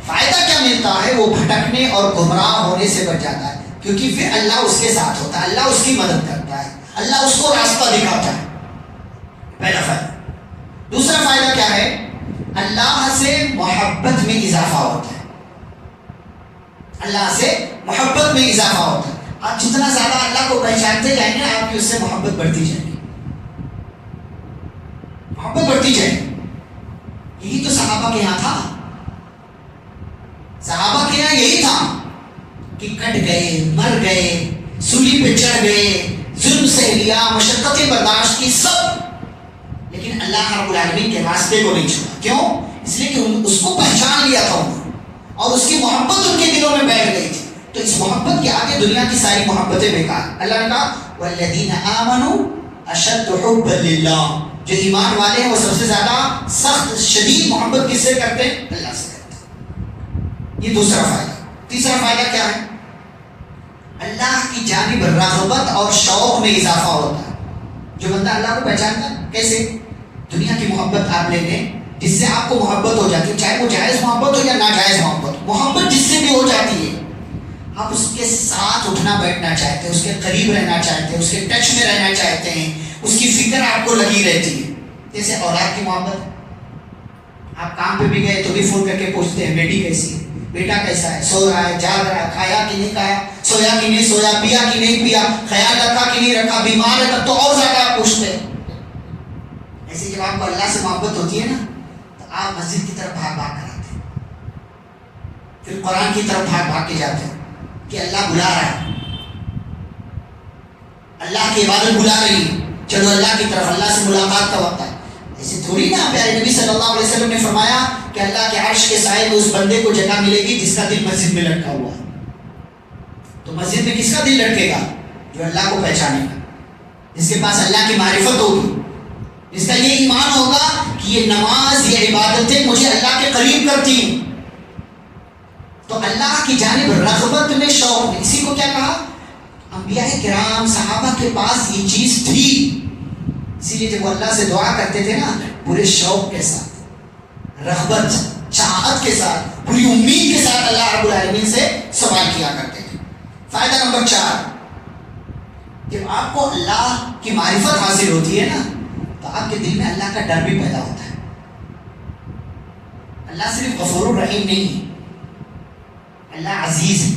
فائدہ کیا ملتا ہے؟ وہ بھٹکنے اور گمراہ ہونے سے بچ جاتا ہے، کیونکہ پھر اللہ اس کے ساتھ ہوتا ہے، اللہ اس کی مدد کرتا ہے، اللہ اس کو راستہ دکھاتا ہے۔ پہلا فائدہ۔ دوسرا فائدہ کیا ہے؟ اللہ سے محبت میں اضافہ ہوتا ہے، اللہ سے محبت میں اضافہ ہوتا ہے۔ آپ جتنا زیادہ اللہ کو پہچانتے جائیں گے آپ کی اس سے محبت بڑھتی جائے گی، محبت بڑھتی جائے گی۔ یہی تو صحابہ کے یہاں تھا، صحابہ کے یہاں یہی تھا کہ کٹ گئے، مر گئے، سولی پہ چڑھ گئے، ظلم سہ لیا، مشقتیں برداشت کی، سب، لیکن اللہ رب العالمین کے راستے کو نہیں چھوڑا۔ کیوں؟ اس لیے کہ اس کو پہچان لیا تھا انہوں نے، اور اس کی محبت ان کے دلوں میں بیٹھ گئی تھی۔ تو اس محبت کے آگے دنیا کی ساری محبتیں بیکار۔ اللہ نے کہا وَالَّذِينَ آمَنُوا أَشَدُّ حُبًّا لِلَّهِ، جو ایمان والے ہیں وہ سب سے زیادہ سخت شدید محبت کس سے کرتے ہیں؟ اللہ سے کرتے ہیں. یہ دوسرا فائدہ. تیسرا فائدہ کیا ہے؟ اللہ کی جانب رغبت اور شوق میں اضافہ ہوتا ہے. جو بندہ اللہ کو پہچانتا ہے کیسے؟ دنیا کی محبت آپ لے لیں جس سے آپ کو محبت ہو جاتی ہے، چاہے وہ جائز محبت ہو یا ناجائز محبت جس سے بھی ہو جاتی ہے، آپ اس کے ساتھ اٹھنا بیٹھنا چاہتے ہیں، اس کے قریب رہنا چاہتے ہیں، اس کے ٹچ میں رہنا چاہتے ہیں، اس کی فکر آپ کو لگی رہتی ہے. جیسے اولاد کی محبت، آپ کام پہ بھی گئے تو بھی فون کر کے پوچھتے ہیں بیٹی کیسی ہے، بیٹا کیسا ہے، سو رہا ہے، جاگ رہا ہے، کھایا کہ نہیں کھایا، سویا کہ نہیں سویا، پیا کہ نہیں پیا، خیال رکھا کہ نہیں رکھا، بیمار ہے تب تو اور زیادہ آپ پوچھتے ہیں. ایسے جب آپ کو اللہ سے محبت ہوتی ہے نا تو آپ مسجد کی طرف بھاگ بھاگ کر آتے ہیں، پھر قرآن کی طرف بھاگ بھاگ کے جاتے ہیں کہ اللہ بلا رہا ہے، اللہ کی عبادت بلا رہی ہے، چلو اللہ کی طرف، اللہ سے ملاقات کا وقت ہے. ایسے تھوڑی نا پیارے نبی صلی اللہ علیہ وسلم نے فرمایا کہ اللہ کے عرش کے سائے میں اس بندے کو جگہ ملے گی جس کا دل مسجد میں لٹکا ہوا ہے. تو مسجد میں کس کا دل لٹکے گا؟ جو اللہ کو پہچانے گا، جس کے پاس اللہ کی معرفت ہوگی، جس کا یہ ایمان ہوگا کہ یہ نماز، یہ عبادتیں مجھے اللہ کے قریب کرتی ہیں. تو اللہ کی جانب رغبت میں، شوق میں. اسی کو کیا کہا؟ انبیاء کرام صحابہ کے پاس یہ چیز تھی، اسی لیے جب وہ اللہ سے دعا کرتے تھے نا پورے شوق کے ساتھ، رغبت، چاہت کے ساتھ، پوری امید کے ساتھ اللہ رب العالمین سے سوال کیا کرتے تھے. فائدہ نمبر 4، جب آپ کو اللہ کی معرفت حاصل ہوتی ہے نا تو آپ کے دل میں اللہ کا ڈر بھی پیدا ہوتا ہے. اللہ صرف غفور الرحیم نہیں ہے، اللہ عزیز ہے،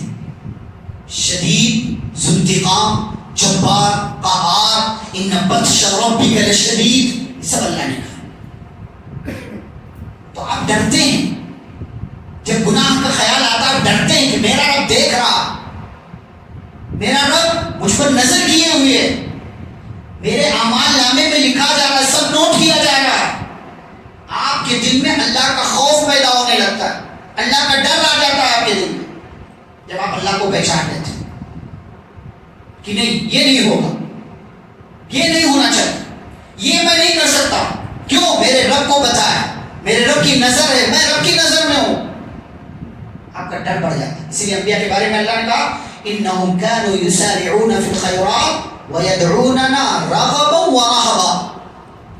شدید، ذو انتقام، جبار، قہار، ان بطش ربک لشدید، سب اللہ نے کہا. تو آپ ڈرتے ہیں، جب گناہ کا خیال آتا ہے آپ ڈرتے ہیں کہ میرا رب دیکھ رہا، میرا رب مجھ پر نظر کیے ہوئے ہے، میرے اعمال نامے میں لکھا جا رہا ہے، سب نوٹ کیا جا رہا ہے. آپ کے دل میں اللہ کا خوف پیدا ہونے لگتا ہے، اللہ کا ڈر آ جاتا ہے آپ کے دل میں جب آپ اللہ کو پہچان لیتے ہیں کہ نہیں، یہ نہیں ہوگا، یہ نہیں ہونا چاہیے، یہ میں نہیں کر سکتا. کیوں؟ میرے رب کو پتا ہے، میرے رب کی نظر ہے، میں رب کی نظر میں ہوں. آپ کا ڈر بڑھ جاتا ہے. اسی لیے انبیاء کے بارے میں اللہ نے کہا انہم کانوا یسارعون فی الخیرات ویدعوننا رغبا ورہبا.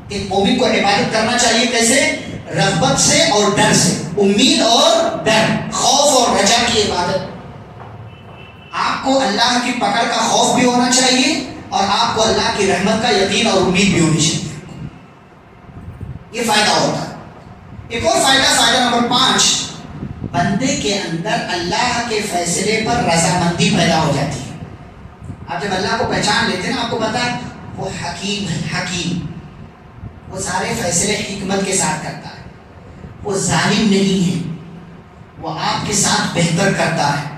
ایک مومن کو عبادت کرنا چاہیے کیسے؟ رغبت سے اور ڈر سے، امید اور ڈر، خوف اور رجا کی عبادت. آپ کو اللہ کی پکڑ کا خوف بھی ہونا چاہیے اور آپ کو اللہ کی رحمت کا یقین اور امید بھی ہونی چاہیے. یہ فائدہ ہوتا ہے. ایک اور فائدہ نمبر 5، بندے کے اندر اللہ کے فیصلے پر رضامندی پیدا ہو جاتی ہے. آپ جب اللہ کو پہچان لیتے ہیں نا، آپ کو پتا ہے وہ حکیم ہے، حکیم، وہ سارے فیصلے حکمت کے ساتھ کرتا ہے، وہ ظالم نہیں ہے، وہ آپ کے ساتھ بہتر کرتا ہے.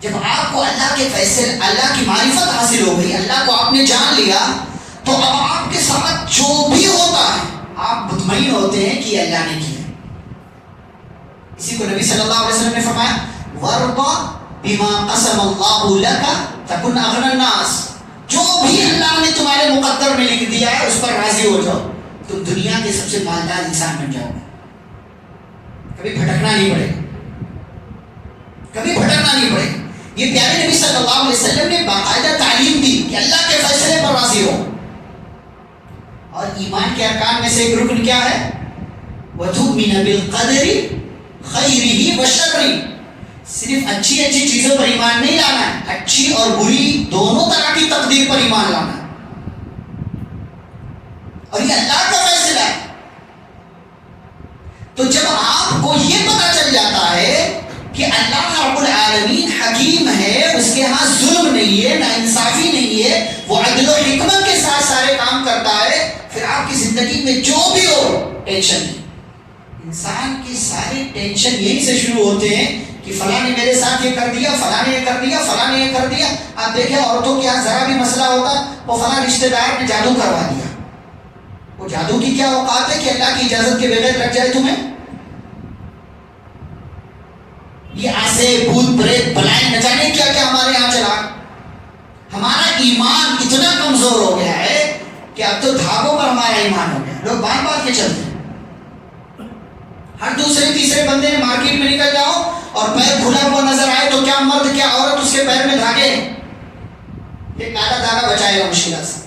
جب آپ کو اللہ کے فیصلے، اللہ کی معرفت حاصل ہو گئی، اللہ کو آپ نے جان لیا، تو اب آپ کے ساتھ جو بھی ہوتا ہے آپ مطمئن ہوتے ہیں کہ یہ اللہ نے کیا. اسی کو نبی صلی اللہ علیہ وسلم نے فرمایا وَارْضَ بِمَا قَسَمَ اللَّهُ لَكَ تَكُنْ أَغْنَى النَّاسِ. جو بھی اللہ نے تمہارے مقدر میں لکھ دیا ہے اس پر راضی ہو جاؤ، تم دنیا کے سب سے مالدار انسان بن جاؤ گے. کبھی بھٹکنا نہیں پڑے گا، کبھی بھٹکنا نہیں پڑے گا. یہ پیارے نبی صلی اللہ علیہ وسلم نے باقاعدہ تعلیم دی کہ اللہ کے فیصلے پر راضی ہو. اور ایمان کے ارکان میں سے ایک رکن کیا ہے؟ وَتُؤْمِنَ بِالْقَدْرِ خَيْرِهِ وَشَرِّهِ. صرف اچھی چیزوں پر ایمان نہیں لانا ہے، اچھی اور بری دونوں طرح کی تقدیر پر ایمان لانا ہے، اور یہ اللہ کا فیصلہ ہے. تو جب آپ کو یہ پتا چل جاتا ہے کہ اللہ رب العالمین حکیم ہے، اس کے ہاں ظلم نہیں ہے، نا انصافی نہیں ہے، وہ عدل و حکمت کے ساتھ سارے کام کرتا ہے، پھر آپ کی زندگی میں جو بھی ہو ٹینشن نہیں. انسان کے سارے ٹینشن یہیں سے شروع ہوتے ہیں کہ فلاں نے میرے ساتھ یہ کر دیا، فلاں نے یہ کر دیا، فلاں نے یہ کر دیا. آپ دیکھیں عورتوں کے یہاں ذرا بھی مسئلہ ہوتا، وہ فلاں رشتہ دار نے جادو کروا دیا. وہ جادو کی کیا اوقات ہے کہ اللہ کی اجازت کے بغیر لگ جائے تمہیں؟ یہ آسے بھوت پریت بلائیں نہ جانے کیا کیا ہمارے یہاں چلا. ہمارا ایمان اتنا کمزور ہو گیا ہے کہ اب تو دھاگوں پر ہمارا ایمان ہو گیا. لوگ باندھ باندھ کے چلتے ہیں. ہر دوسرے تیسرے بندے مارکیٹ میں نکل جاؤ اور پیر کھلا ہوا نظر آئے تو کیا مرد کیا عورت اس کے پیر میں دھاگے ہیں. یہ کالا دھاگا بچائے گا مشکلات سے.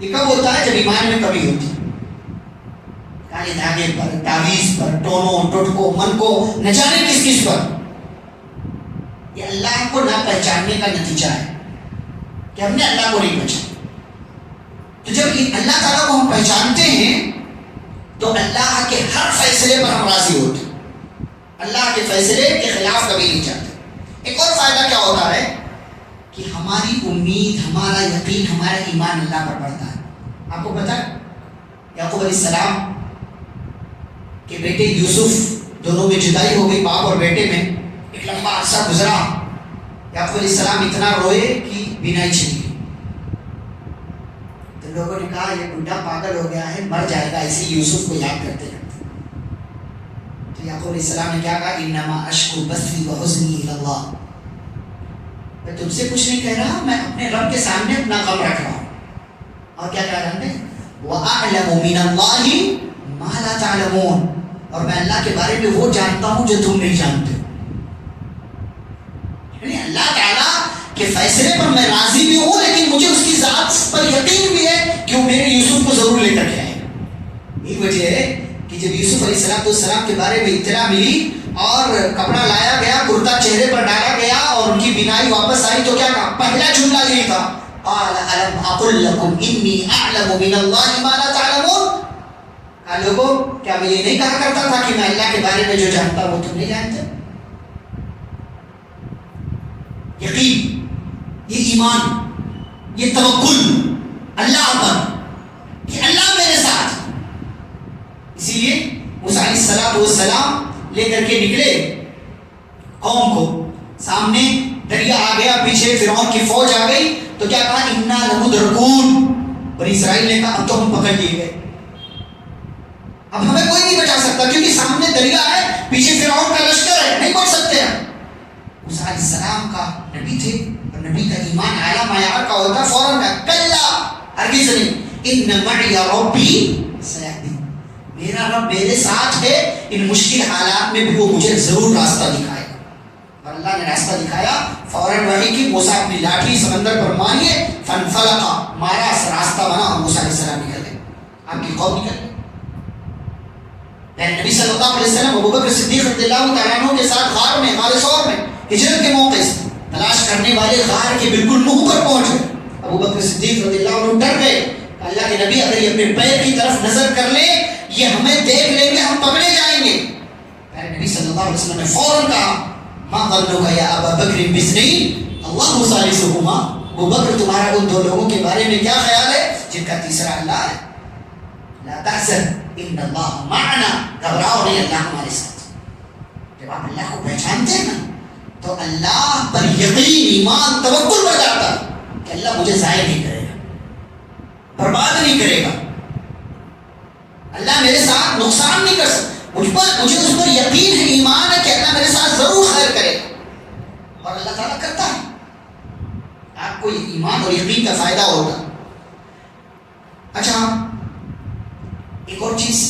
یہ کب ہوتا ہے؟ جب ایمان میں کمی ہوتی ہے. کالے دھاگے پر، تعویذ پر، ٹونوں ٹوٹکوں، من کو نہ جانے کس کس پر. یہ اللہ کو نہ پہچاننے کا نتیجہ ہے کہ ہم نے اللہ کو نہیں پہچانا. تو جب اللہ تعالیٰ کو ہم پہچانتے ہیں تو اللہ کے ہر فیصلے پر ہم راضی ہوتے ہیں. اللہ کے فیصلے کے خلاف کبھی نہیں جاتے. ایک اور فائدہ کیا ہوتا ہے کہ ہماری امید، ہمارا یقین، ہمارا ایمان اللہ پر بڑھتا ہے. آپ کو پتا ہے یعقوب علیہ السلام کے بیٹے یوسف، دونوں میں جدائی ہو گئی، باپ اور بیٹے میں. ایک لمبا عرصہ گزرا، یعقوب علیہ السلام اتنا روئے کہ بینائی چلی گئی. تو لوگوں نے کہا یہ بڈھا پاگل ہو گیا ہے، مر جائے گا اسی یوسف کو یاد کرتے رہتے. تو یعقوب علیہ السلام نے کیا کہا؟ انما اشکو بثی وحزنی الی اللہ. میں تم سے کچھ نہیں کہہ رہا، میں اپنے رب کے سامنے اپنا غم رکھ رہا ہوں. اور کیا کہہ رہا ہے؟ وَأَعْلَمُ مِنَ اللَّهِ مَا لَا تَعْلَمُونَ. اور میں اللہ کے بارے میں وہ جانتا ہوں جو تم نہیں جانتے. یعنی اللہ تعالیٰ کے فیصلے پر میں راضی بھی ہوں، لیکن مجھے اس کی ذات پر یقین بھی ہے کہ وہ میرے یوسف کو ضرور لے کر کے آئے گا. ایک وجہ ہے کہ جب یوسف علیہ السلام کے بارے میں اطلاع ملی اور کپڑا لایا گیا، کرتا چہرے پر ڈالا گیا اور ان کی بینائی واپس آئی تو کیا کہا؟ پہلا جملہ یہی تھا، قال الم اقل لكم انی اعلم من اللہ ما لا تعلمون. کہا لوگوں کیا میں یہ نہیں کہا کرتا تھا کہ میں اللہ کے بارے میں جو جانتا ہوں وہ تم نہیں جانتے؟ یقین، یہ ایمان، یہ توکل اللہ پر کہ اللہ میرے ساتھ. اسی لیے موسیٰ علیہ السلام لے کر کے نکلے قوم کو. سامنے دریا آ گیا، پیچھے فرعون کی فوج آ گئی تو کیا کہا؟ انا لمدرکون. بنی اسرائیل نے کہا اب تو ہم پکڑ لیے گئے، اب ہمیں کوئی نہیں بچا سکتا کیونکہ سامنے دریا ہے، پیچھے فرعون کا لشکر ہے، نہیں پڑھ سکتے ہم. موسیٰ علیہ السلام کا نبی تھے اور نبی کا ایمان اعلیٰ معیار کا ہوتا، فوراً کہا کلا، ہرگز نہیں، ان معی ربی سیہدین. میرا رب میرے ساتھ ہے، ان مشکل حالات میں بھی وہ مجھے ضرور راستہ دکھائے گا. اور اللہ نے راستہ دکھایا. فوراً وحی کی موسیٰ اپنی لاٹھی سمندر پر ماری، فانفلقا، مارا، راستہ بنا اور موسیٰ علیہ السلام نکل گئے، آپ کی قوم نکل گئی. نبی صلی اللہ علیہ وسلم ابوبکر صدیق رضی اللہ تعالیٰ عنہ کے ساتھ غار میں، غار ثور میں ہجرت کے موقع سے تلاش کرنے والے غار کے بالکل منہ پر پہنچ گئے. ابوبکر صدیق رضی اللہ عنہ ڈر گئے. اللہ کے نبی اگر یہ اپنے پیر کی طرف نظر کر لیں، یہ ہمیں دیکھ لیں گے، ہم پکڑے جائیں گے. نبی صلی اللہ علیہ وسلم نے فوراً کہا ما ظنک یا ابا بکر باثنین اللہ ثالثہما. ابو بکر تمہارا ان دو لوگوں کے بارے میں کیا خیال ہے جن کا تیسرا اللہ ہے؟ لا تحزن ان اللہ معنا. گھبراؤ نہیں، اللہ ہمارے ساتھ. جب آپ اللہ کو پہچانتے ہیں نا تو اللہ پر یقین، ایمان، توکل بڑھ جاتا ہے کہ اللہ مجھے ضائع نہیں کرے گا، برباد نہیں کرے گا. اللہ میرے ساتھ نقصان نہیں کر سکتا. مجھے اس پر یقین ہے، ایمان ہے کہ اللہ میرے ساتھ ضرور خیر کرے گا. اور اللہ تعالیٰ کرتا ہے. آپ کو ایمان اور یقین کا فائدہ ہوگا. اچھا، ایک اور چیز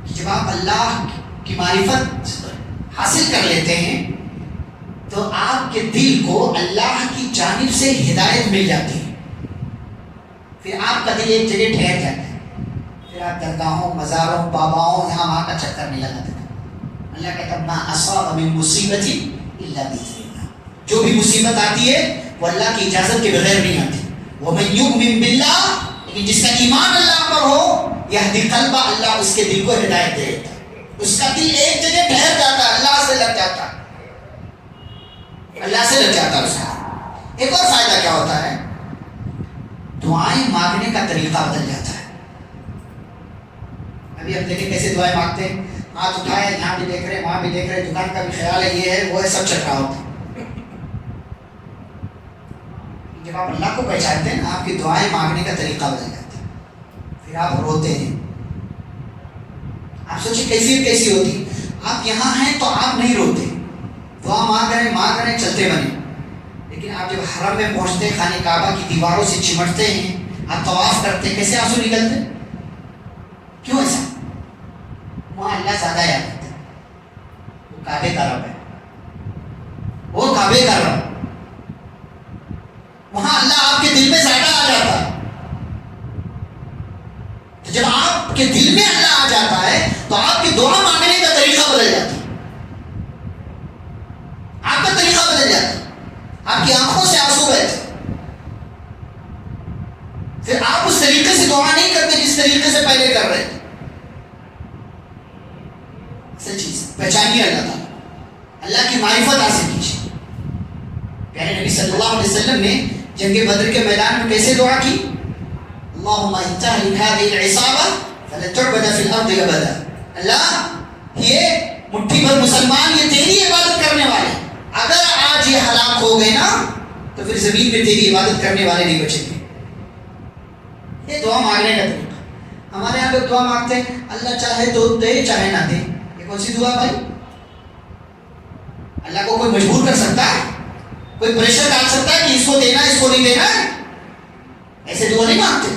کہ جب آپ اللہ کی معرفت حاصل کر لیتے ہیں تو آپ کے دل کو اللہ کی جانب سے ہدایت مل جاتی ہے. پھر آپ کا دل ایک جگہ ٹھہر جاتا ہے. پھر آپ درگاہوں، مزاروں، باباؤں، یہاں وہاں کا چکر نہیں لگاتے. اللہ کہتا ہے ما اصاب من مصیبت الا باذن اللہ. جو بھی مصیبت آتی ہے وہ اللہ کی اجازت کے بغیر نہیں آتی. ومن یؤمن باللہ، لیکن جس کا ایمان اللہ پر ہو، یہدی قلبہ، اللہ اس کے دل کو ہدایت دے دیتا ہے. اس کا دل ایک جگہ ٹھہر جاتا ہے، اللہ سے لگ جاتا ہے، اللہ سے لگ جاتا ہے اس کا. ایک اور فائدہ کیا ہوتا ہے؟ دعائیں مانگنے کا طریقہ بدل جاتا ہے. ابھی اب دیکھیں کیسے دعائیں مانگتے ہیں، ہاتھ اٹھائے، یہاں بھی دیکھ رہے، وہاں بھی دیکھ رہے، دکان کا بھی خیال ہے، یہ ہے وہ ہے، سب چل رہا ہوتا ہے. جب آپ اللہ کو پہچانتے ہیں نا، آپ کی دعائیں مانگنے کا طریقہ بدل جاتا ہے. پھر آپ روتے ہیں. آپ سوچیں کیفیت کیسی ہوتی. آپ یہاں ہیں تو آپ نہیں روتے، دعا مانگ رہے چلتے بنے. لیکن آپ جب حرم میں پہنچتے ہیں، خانہ کعبہ کی دیواروں سے چمٹتے ہیں، آپ طواف کرتے ہیں، کیسے آنسو نکلتے ہیں؟ کیوں ایسا؟ وہاں اللہ زیادہ یاد رکھتا ہے. وہ کعبے کا رب ہے, وہ کعبے کا رب. وہاں اللہ آپ کے دل میں زیادہ آ جاتا ہے. تو جب آپ کے دل میں اللہ آ جاتا ہے تو آپ کی دعا مانگنے کا طریقہ بدل جاتا ہے. آپ کا طریقہ بدل جاتا ہے. آپ کی آنکھوں سے آنسو بہتے. پھر آپ اس طریقے سے دعا نہیں کرتے جس طریقے سے پہلے کر رہے تھے. سچی پہچانیے اللہ تعالیٰ, اللہ کی معرفت حاصل کیجیے. پیارے نبی صلی اللہ علیہ وسلم نے جنگ بدر کے میدان میں کیسے دعا کی؟ اللہم انتہلک هذه العصابہ فلا تعبد فی الارض ابدا. اللہ یہ مٹھی بھر مسلمان یہ تیری عبادت کرنے والے, اگر آج یہ ہلاک ہو گئے نا تو پھر زمین میں تیری عبادت کرنے والے نہیں بچیں گے. یہ دعا مانگنے کا طریقہ. ہمارے یہاں لوگ دعا مانگتے ہیں اللہ چاہے تو دے چاہے نہ دے. یہ کون سی دعا بھائی؟ اللہ کو کوئی مجبور کر سکتا ہے؟ کوئی پریشر ڈال سکتا ہے کہ اس کو دینا اس کو نہیں دینا؟ ایسے دعا نہیں مانگتے.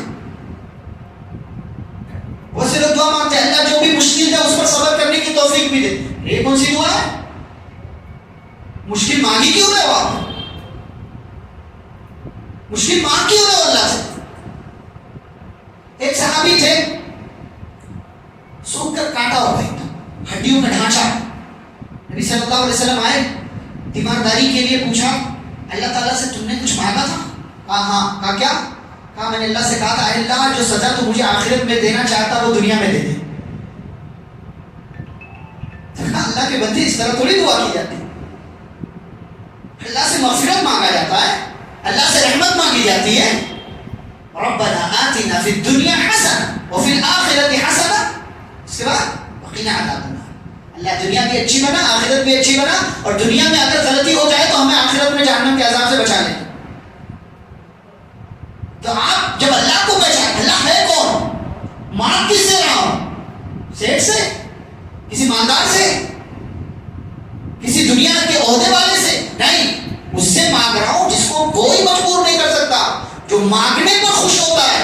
بہت سے لوگ دعا مانگتے ہیں اللہ جو بھی مشکل ہے اس پر صبر کرنے کی توفیق بھی دے. یہ کون سی دعا ہے؟ مشکل مانگی کیوں رہے ہو آپ؟ مشکل مانگ کیوں رہے ہو اللہ سے؟ ایک صحابی تھے, سوکھ کر کاٹا ہو گئی, ہڈیوں کا ڈھانچہ. نبی صلی اللہ علیہ وسلم آئے, تیمارداری کے لیے پوچھا اللہ تعالیٰ سے تم نے کچھ مانگا تھا؟ کہا ہاں. کہا کیا؟ کہا میں نے اللہ سے کہا تھا اے اللہ جو سزا تو مجھے آخرت میں دینا چاہتا وہ دنیا میں دے دے. اللہ کے بندے اس طرح تھوڑی دعا کی جاتی. اللہ سے مغفرت مانگا جاتا ہے, اللہ سے رحمت مانگی جاتی ہے. ربنا آتنا فی الدنیا حسنہ وفی الآخرۃ حسنہ. اس کے بعد وقنا عذاب النار. اللہ دنیا بھی اچھی بنا, آخرت بھی اچھی بنا, اور دنیا میں اگر غلطی ہو جائے تو ہمیں آخرت میں جہنم کے عذاب سے بچا لے. تو آپ جب اللہ کو پہچان, اللہ ہے کون, مانگ کس سے رہا ہوں؟ سیٹ سے, کسی مالدار سے, کسی دنیا کے عہدے والے سے نہیں. اس سے مانگ رہا ہوں جس کو کوئی مجبور نہیں کر سکتا, جو مانگنے پر خوش ہوتا ہے,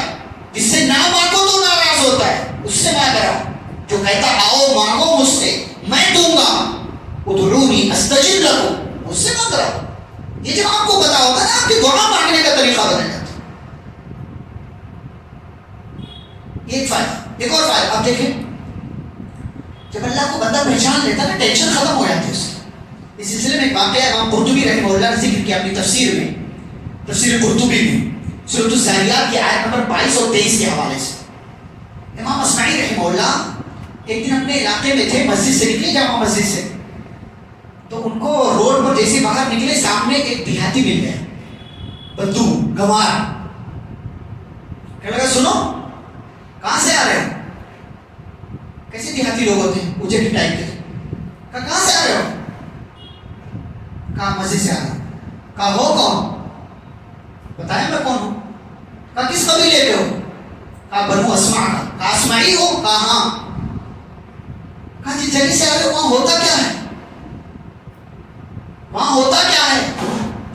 جس سے نہ مانگو تو ناراض ہوتا ہے, اس سے مانگ رہا ہوں. جو کہتا آؤ مانگو مجھ سے میں دوں گا, ادعونی استجب لکم, اس سے مانگ رہا ہوں. یہ جب آپ کو پتا ہوتا ہے نا آپ کی دعا مانگنے کا طریقہ بدل جاتا ہے. ایک فائدہ, ایک اور فائدہ آپ دیکھیں, جب اللہ کو بندہ پہچان لیتا ہے نا ٹینشن ختم ہو جاتی ہے اس کی. اس سلسلے میں ایک واقعہ امام قرطبی رحمہ اللہ نے ذکر کیا اپنی تفسیر میں, تفسیر قرطبی میں سورۃ الذاریات کی آیت نمبر 22 اور 23 کے حوالے سے. امام اصمعی رحمہ اللہ ایک دن اپنے علاقے میں تھے, مسجد سے نکلے, جامع مسجد سے, تو ان کو روڈ پر جیسے باہر نکلے سامنے ایک دیہاتی مل گیا, بدو گوار. کہنے لگا سنو کہاں سے آ رہے ہو؟ کیسے دیہاتی لوگ ہوتے ہیں اونچے کی ٹائپ کے. کہاں سے آ رہے ہو؟ کہا مسجد سے آ رہا. کہا ہو کون؟ بتایا میں کون ہوں. کہا کس قبیلے کے ہو؟ کہا بنو اسمع کا. کہا اسمعی ہو؟ کہا ہاں. کہا جس جگہ سے آ رہے ہو وہاں ہوتا کیا ہے؟ وہاں ہوتا کیا ہے؟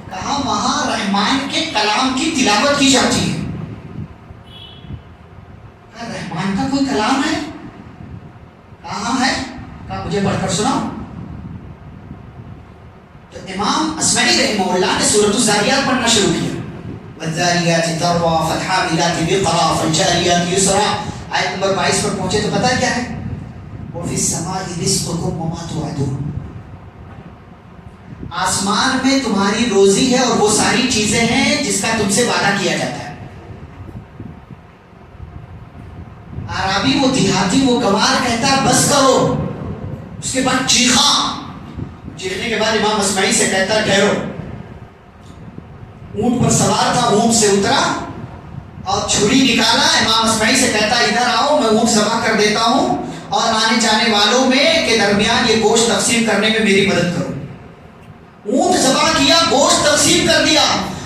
کہا وہاں رحمان کے کلام کی تلاوت کی جاتی ہے. کہا رحمان کا کوئی کلام ہے؟ کہاں ہے؟ کہا مجھے پڑھ کر سناؤ. تو امام اصمعی رحمہ اللہ نے سورۃ الذاریات پڑھنا شروع کیا. والذاریات ذروا فالحاملات وقرا فالجاریات یسرا. آیت نمبر 22 پر پہنچے تو پتہ کیا ہے؟ وفی السماء رزقکم وما توعدون. آسمان میں تمہاری روزی ہے اور وہ ساری چیزیں ہیں جس کا تم سے وعدہ کیا جاتا ہے. عربی وہ دیہاتی وہ گوار کہتا بس کرو. اس کے بعد چیخا. چیخنے کے بعد امام اصمعی سے کہتا ٹھہرو. اونٹ پر سوار تھا, اونٹ سے اترا اور چھری نکالا. امام اصمعی سے کہتا ادھر آؤ میں اونٹ ذبح کر دیتا ہوں اور آنے جانے والوں میں کے درمیان یہ گوشت تقسیم کرنے میں میری مدد کرو. اونٹ ذبح کیا, گوشت تقسیم کر دیا,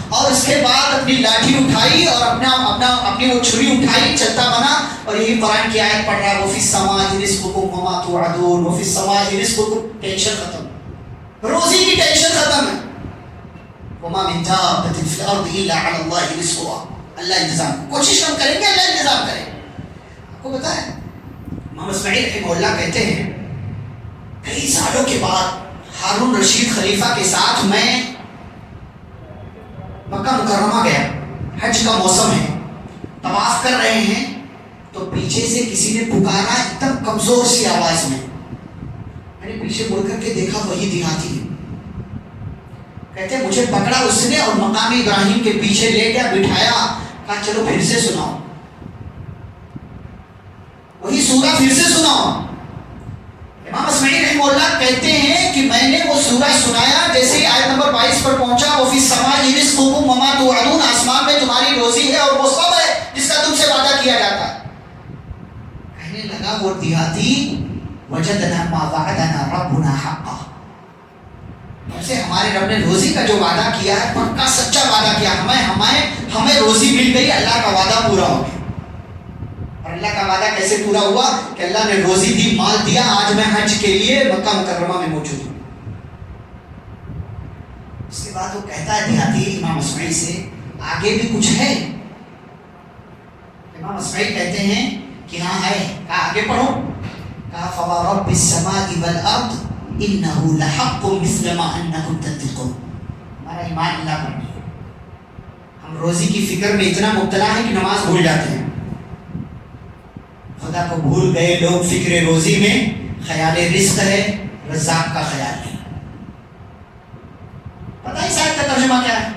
اور اس کے بعد اپنی لاٹھی اٹھائی اور اپنی وہ چھری اٹھائی, چلتا بنا اور یہی قرآن کی آیت پڑھ رہا وفی السماء رزقکم وما توعدون. وفی السماء رزقکم, ٹینشن ختم, روزی کی ٹینشن ختم ہے. وما من دابۃ فی الارض الا علی اللہ رزقها. اللہ انتظام, کوشش ہم کریں گے اللہ انتظام کرے. آپ کو پتا ہے امام اسماعیل رحمہ اللہ کہتے ہیں کئی سالوں کے بعد ہارون رشید خلیفہ کے ساتھ میں مکہ مکرمہ گیا. حج کا موسم ہے, طواف کر رہے ہیں تو پیچھے سے کسی نے پکارا ایک دم کمزور سی آواز میں. میں نے پیچھے مڑ کر کے دیکھا وہی دیہاتی ہے. کہتے مجھے پکڑا اس نے اور مقام ابراہیم کے پیچھے لے گیا, بٹھایا, کہا چلو پھر سے سناؤ, وہی سورہ پھر سے سناؤ. امام اسماعیل رحمہ اللہ کہتے ہیں کہ میں نے وہ سورہ سنایا, جیسے ہی آیت نمبر 22 پر پہنچا, وفی السماء رزقکم وما توعدون, آسمان میں تمہاری روزی ہے اور وہ سب ہے جس کا تم سے وعدہ کیا جاتا ہے. کہنے لگا وہ دیہاتی وجدنا ما وعدنا ربنا حقا, ہم سے ہمارے رب نے روزی کا جو وعدہ کیا ہے پکا سچا وعدہ کیا, ہمیں روزی مل گئی, اللہ کا وعدہ پورا ہو گیا. اور اللہ کا وعدہ کیسے پورا ہوا کہ اللہ نے روزی دی, مال دیا, آج میں حج کے لیے مکہ مکرمہ میں موجود ہوں. اس کے بعد وہ کہتا ہے دیہاتی امام اسماعیل سے آگے بھی کچھ ہے. امام اسماعیل کہتے ہیں کہ ہاں ہے. کہا آگے پڑھو. کہا فورب السماء والارض انه لحق مثل ما انکم تنطقون. ہمارا ایمان اللہ پر نہیں ہے, ہم روزی کی فکر میں اتنا مبتلا ہے کہ نماز بھول جاتے ہیں. خدا کو بھول گئے لوگ فکر روزی میں, خیال رزق ہے, رزاق کا خیال نہیں. پتہ ہی شاید کا ترجمہ کیا ہے.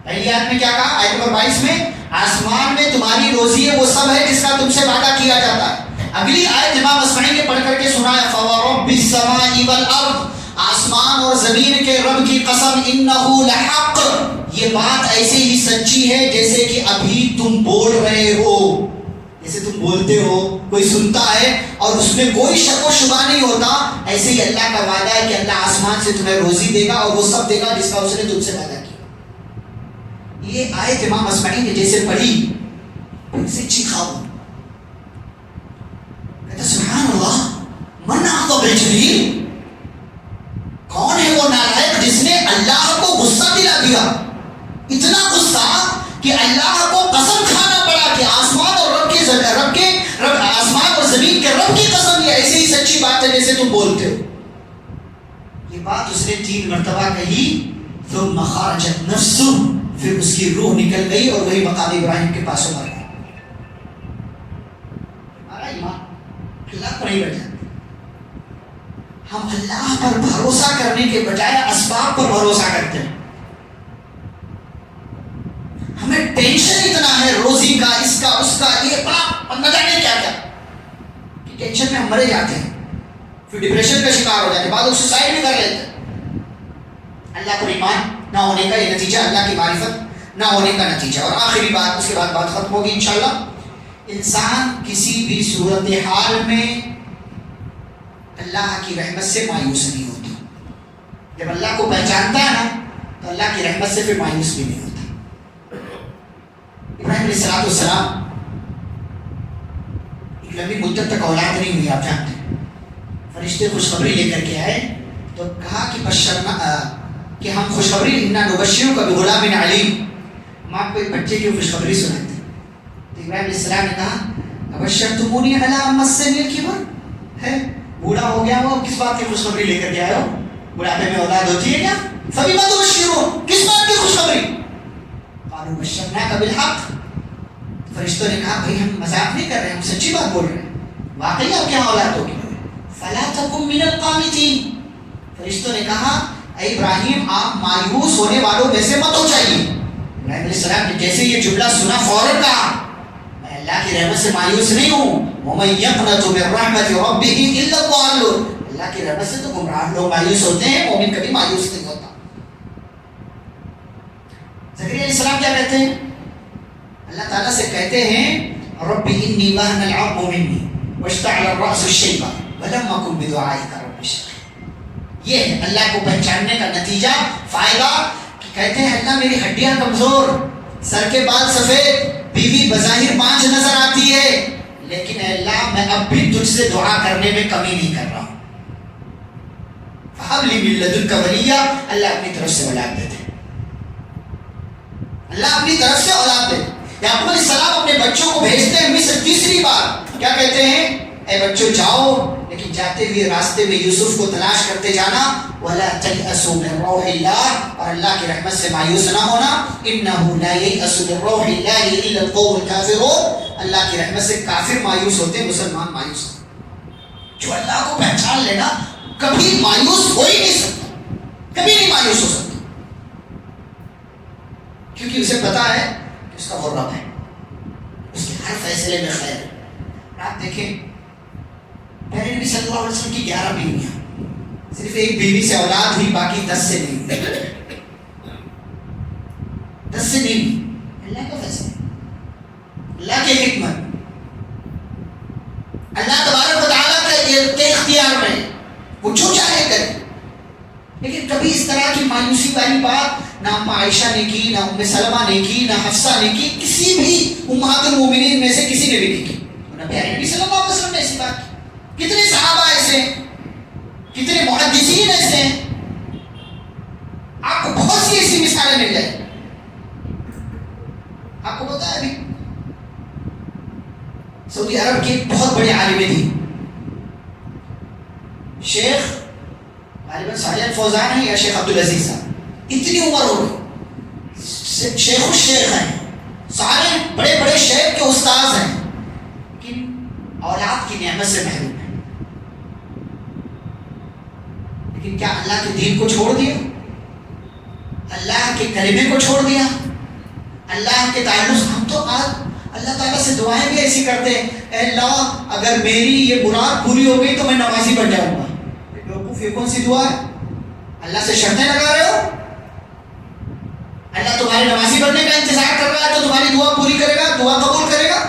پہلی آیت میں کیا کہا, آیت نمبر 22 میں آسمان میں تمہاری روزی ہے, وہ سب ہے جس کا تم سے وعدہ کیا جاتا ہے. اگلی آیت امام اسماعیل نے پڑھ کر کے سنایا فورب السماء والارض, آسمان اور زمین کے رب کی قسم, انہ لحق, یہ بات ایسے ہی سچی ہے جیسے کہ ابھی تم بول رہے ہو. جیسے تم بولتے ہو, کوئی سنتا ہے اور اس میں کوئی شک و شبہ نہیں ہوتا, ایسے ہی اللہ کا وعدہ ہے کہ اللہ آسمان سے تمہیں روزی دے گا اور وہ سب دے گا جس کا اس نے تم سے وعدہ کیا. یہ آیت امام اسماعیل نے جیسے پڑھی ان سے چیخا ہو, کہتا سبحان اللہ, من اغضب الجلیل, کون ہے وہ نالائق جس نے اللہ کو غصہ دلا دیا, اتنا غصہ کہ اللہ کو قسم کھانا پڑا کہ آسمان اور آسمان اور زمین کے رب کی قسم, یہ ایسے ہی سچی بات ہے جیسے تم بولتے ہو. یہ بات اس نے 3 مرتبہ کہی. ثم خرجت نفسه, پھر اس کی روح نکل گئی اور وہی مقام ابراہیم کے پاس مر گئی. ہمارا ایمان اللہ پر نہیں بیٹھا. ہم اللہ پر بھروسہ کرنے کے بجائے اسباب پر بھروسہ کرتے ہیں. ہمیں ٹینشن اتنا ہے روزی کا, اس کا, اس کا, یہ بڑا نہ جانے کیا کیا کہ ٹینشن میں ہم مرے جاتے ہیں, پھر ڈپریشن کا شکار ہو جاتے ہیں, بعد وہ سوسائڈ بھی کر لیتے ہیں. اللہ پر ایمان نہ ہونے کا یہ نتیجہ, اللہ کی معرفت نہ ہونے کا نتیجہ. اور آخری بات, اس کے بعد بات ختم ہوگی انشاءاللہ. انسان کسی بھی صورتحال میں اللہ کی رحمت سے مایوس نہیں ہوتا. جب اللہ کو پہچانتا ہے نا تو اللہ کی رحمت سے پھر مایوس بھی نہیں ہوتا. ابراہیم علیہ السلام ایک لمبی مدت تک اولاد نہیں ہوئی, آپ جانتے ہیں. فرشتے خوشخبری لے کر کے آئے تو کہا کہ بشرنا, کہ ہم خوشخبری انا نبشرک بغلام علیم, ہم آپ کو ایک بچے کی خوشخبری سناتے ہیں. تو ابراہیم علیہ السلام نے کہا ابشرتمونی علی ان مسنی الکبر, ہے بوڑھا ہو گیا وہ, کس بات کی خوشخبری لے کر کے آئے ہو, بڑھاپے میں اولاد ہوتی ہے کیا؟ فبما تبشرون, کس بات کی خوشخبری؟ قالوا بشرناک بالحق, فرشتوں نے کہا بھائی ہم مذاق نہیں کر رہے, ہم سچی بات بول رہے ہیں, واقعی آپ کے یہاں اولاد ہوگی. فلا تکن من القانتین, فرشتوں نے کہا اے ابراہیم آپ مایوس ہونے والوں میں سے مت ہو جائیے. ابراہیم علیہ السلام نے جیسے یہ جملہ سنا فوراً کہا میں اللہ کی رحمت سے مایوس نہیں ہوں. ومن یقنط من رحمت ربہ الا الضالون, اللہ کی رحمت سے تو گمراہ لوگ مایوس ہوتے ہیں, مومن کبھی مایوس نہیں ہوتا. زکریا علیہ السلام کیا کہتے ہیں, اللہ تعالیٰ سے کہتے ہیں رب انی وہن العظم منی واشتعل الرأس شیبا ولم اکن بدعائک رب شقیا. یہ ہے اللہ کو پہچاننے کا نتیجہ, فائدہ. کہتے ہیں اللہ میری ہڈیاں کمزور, سر کے بال سفید, بیوی بظاہر 5 نظر آتی ہے, لیکن اے اللہ میں اب بھی تجھ سے دعا کرنے میں کمی نہیں کر رہا ہوں. فہب لی من لدنک ولیہ, اللہ اپنی طرف سے اولاد دیتے, اللہ اپنی طرف سے اولاد دیتے. یعقوب علیہ السلام اپنے بچوں کو بھیجتے ہیں مصر, تیسری بار کیا کہتے ہیں اے بچوں جاؤ لیکن جاتے ہوئے راستے میں یوسف کو تلاش کرتے جانا. وَلَا تَيْأَسُوا مِن رَوْحِ اللَّهِ، اور اللہ کی رحمت سے مایوس نہ ہونا. إِنَّهُ لَا يَيْأَسُ مِن رَوْحِ اللَّهِ إِلَّا الْقَوْمُ الْكَافِرُونَ، اللہ کی رحمت سے کافر مایوس ہوتے ہیں، مسلمان مایوس ہوتے. جو اللہ کو پہچان لینا کبھی مایوس ہو ہی نہیں سکتا، کبھی نہیں مایوس ہو سکتا، کیونکہ اسے پتا ہے کہ اس کا وہ رب ہے، اس کے ہر فیصلے میں خیر ہے. آپ دیکھیں پیارے نبی صلی اللہ علیہ وسلم کی 11 بیویاں، صرف ایک بیوی سے اولاد ہوئی، باقی 10 سے نہیں، 10 سے نہیں. اللہ کا فیصلہ، اللہ کی حکمت، اللہ تبارک و تعالیٰ کے اختیار میں، وہ جو چاہے کرے. لیکن کبھی اس طرح کی مایوسی والی بات نہ ام عائشہ نے کی، نہ ام سلمہ نے کی، نہ حفصہ نے کی، کسی بھی امہات المومنین میں سے کسی نے بھی نہیں کی. پیارے نبی صلی اللہ علیہ وسلم نے ایسی بات کی. کتنے صحابہ ایسے ہیں، کتنے محدثین ایسے ہیں، آپ کو بہت سی ایسی مثالیں مل جائیں. آپ کو پتا ہے ابھی سعودی عرب کے بہت بڑے عالم تھے، شیخ غالباً صالح الفوزان ہیں یا شیخ عبدالعزیز صاحب. اتنی عمر ہو گئی، شیخ الشیخ ہیں، سارے بڑے بڑے شیخ کے استاذ ہیں، اولاد کی نعمت سے محروم ہے. لیکن کیا اللہ کے دین کو چھوڑ دیا، اللہ کے کلمے کو چھوڑ دیا، اللہ کے تعلق؟ ہم تو آج اللہ تعالیٰ سے دعائیں بھی ایسی کرتے ہیں، اے اللہ اگر میری یہ مراد پوری ہو گئی تو میں نمازی بن جاؤں گا. بیوقوف، یہ کون سی دعا ہے؟ اللہ سے شرطیں لگا رہے ہو. اللہ تمہارے نمازی بننے کا انتظار کر رہا ہے تو تمہاری دعا پوری کرے گا، دعا قبول کرے گا.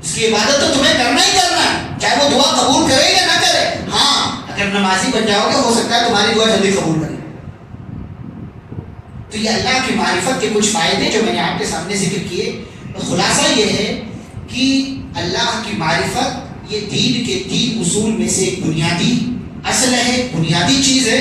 اس کی عبادت تو تمہیں کرنا ہی کرنا ہے، چاہے وہ دعا قبول کرے یا نہ کرے. ہاں اگر نمازی بن جاؤ گے ہو سکتا ہے تمہاری دعا جلدی قبول کرے. تو یہ اللہ کی معرفت کے کچھ فائدے جو میں نے آپ کے سامنے ذکر کیے. خلاصہ یہ ہے کہ اللہ کی معرفت یہ دین کے 3 اصول میں سے ایک بنیادی اصل ہے، بنیادی چیز ہے.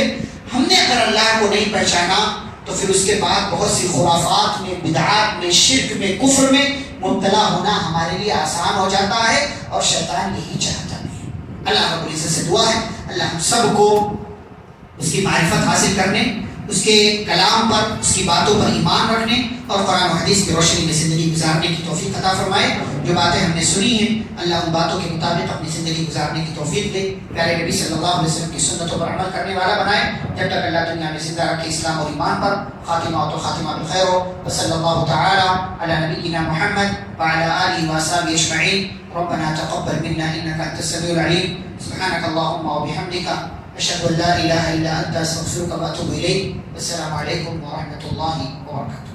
ہم نے اگر اللہ کو نہیں پہچانا تو پھر اس کے بعد بہت سی خرافات میں، بدعات میں، شرک میں، کفر میں مبتلا ہونا ہمارے لیے آسان ہو جاتا ہے، اور شیطان یہی چاہتا ہے. اللہ رب العزت سے دعا ہے اللہ ہم سب کو اس کی معرفت حاصل کرنے، اس کے کلام پر، اس کی باتوں پر ایمان رکھنے اور قرآن و حدیث کی روشنی میں زندگی گزارنے کی توفیق عطا فرمائے. جو باتیں ہم نے سنی ہیں اللہ ان باتوں کے مطابق اپنی زندگی گزارنے کی توفیق دے. پیارے نبی صلی اللہ علیہ وسلم کی سنتوں پر عمل کرنے والا بنائے. جب تک اللہ دنیا میں زندہ رکھے اسلام اور ایمان پر. خاتمہ تو خاتمہ بالخیر ہو. وصلی اللہ تعالی علی نبینا محمد وعلی آلہ وصحبہ اجمعین. ربنا تقبل منا انك انت السميع العليم. سبحانك اللهم وبحمدك اشهد ان لا اله الا انت استغفرك واتوب اليك. والسلام عليكم ورحمه الله وبركاته.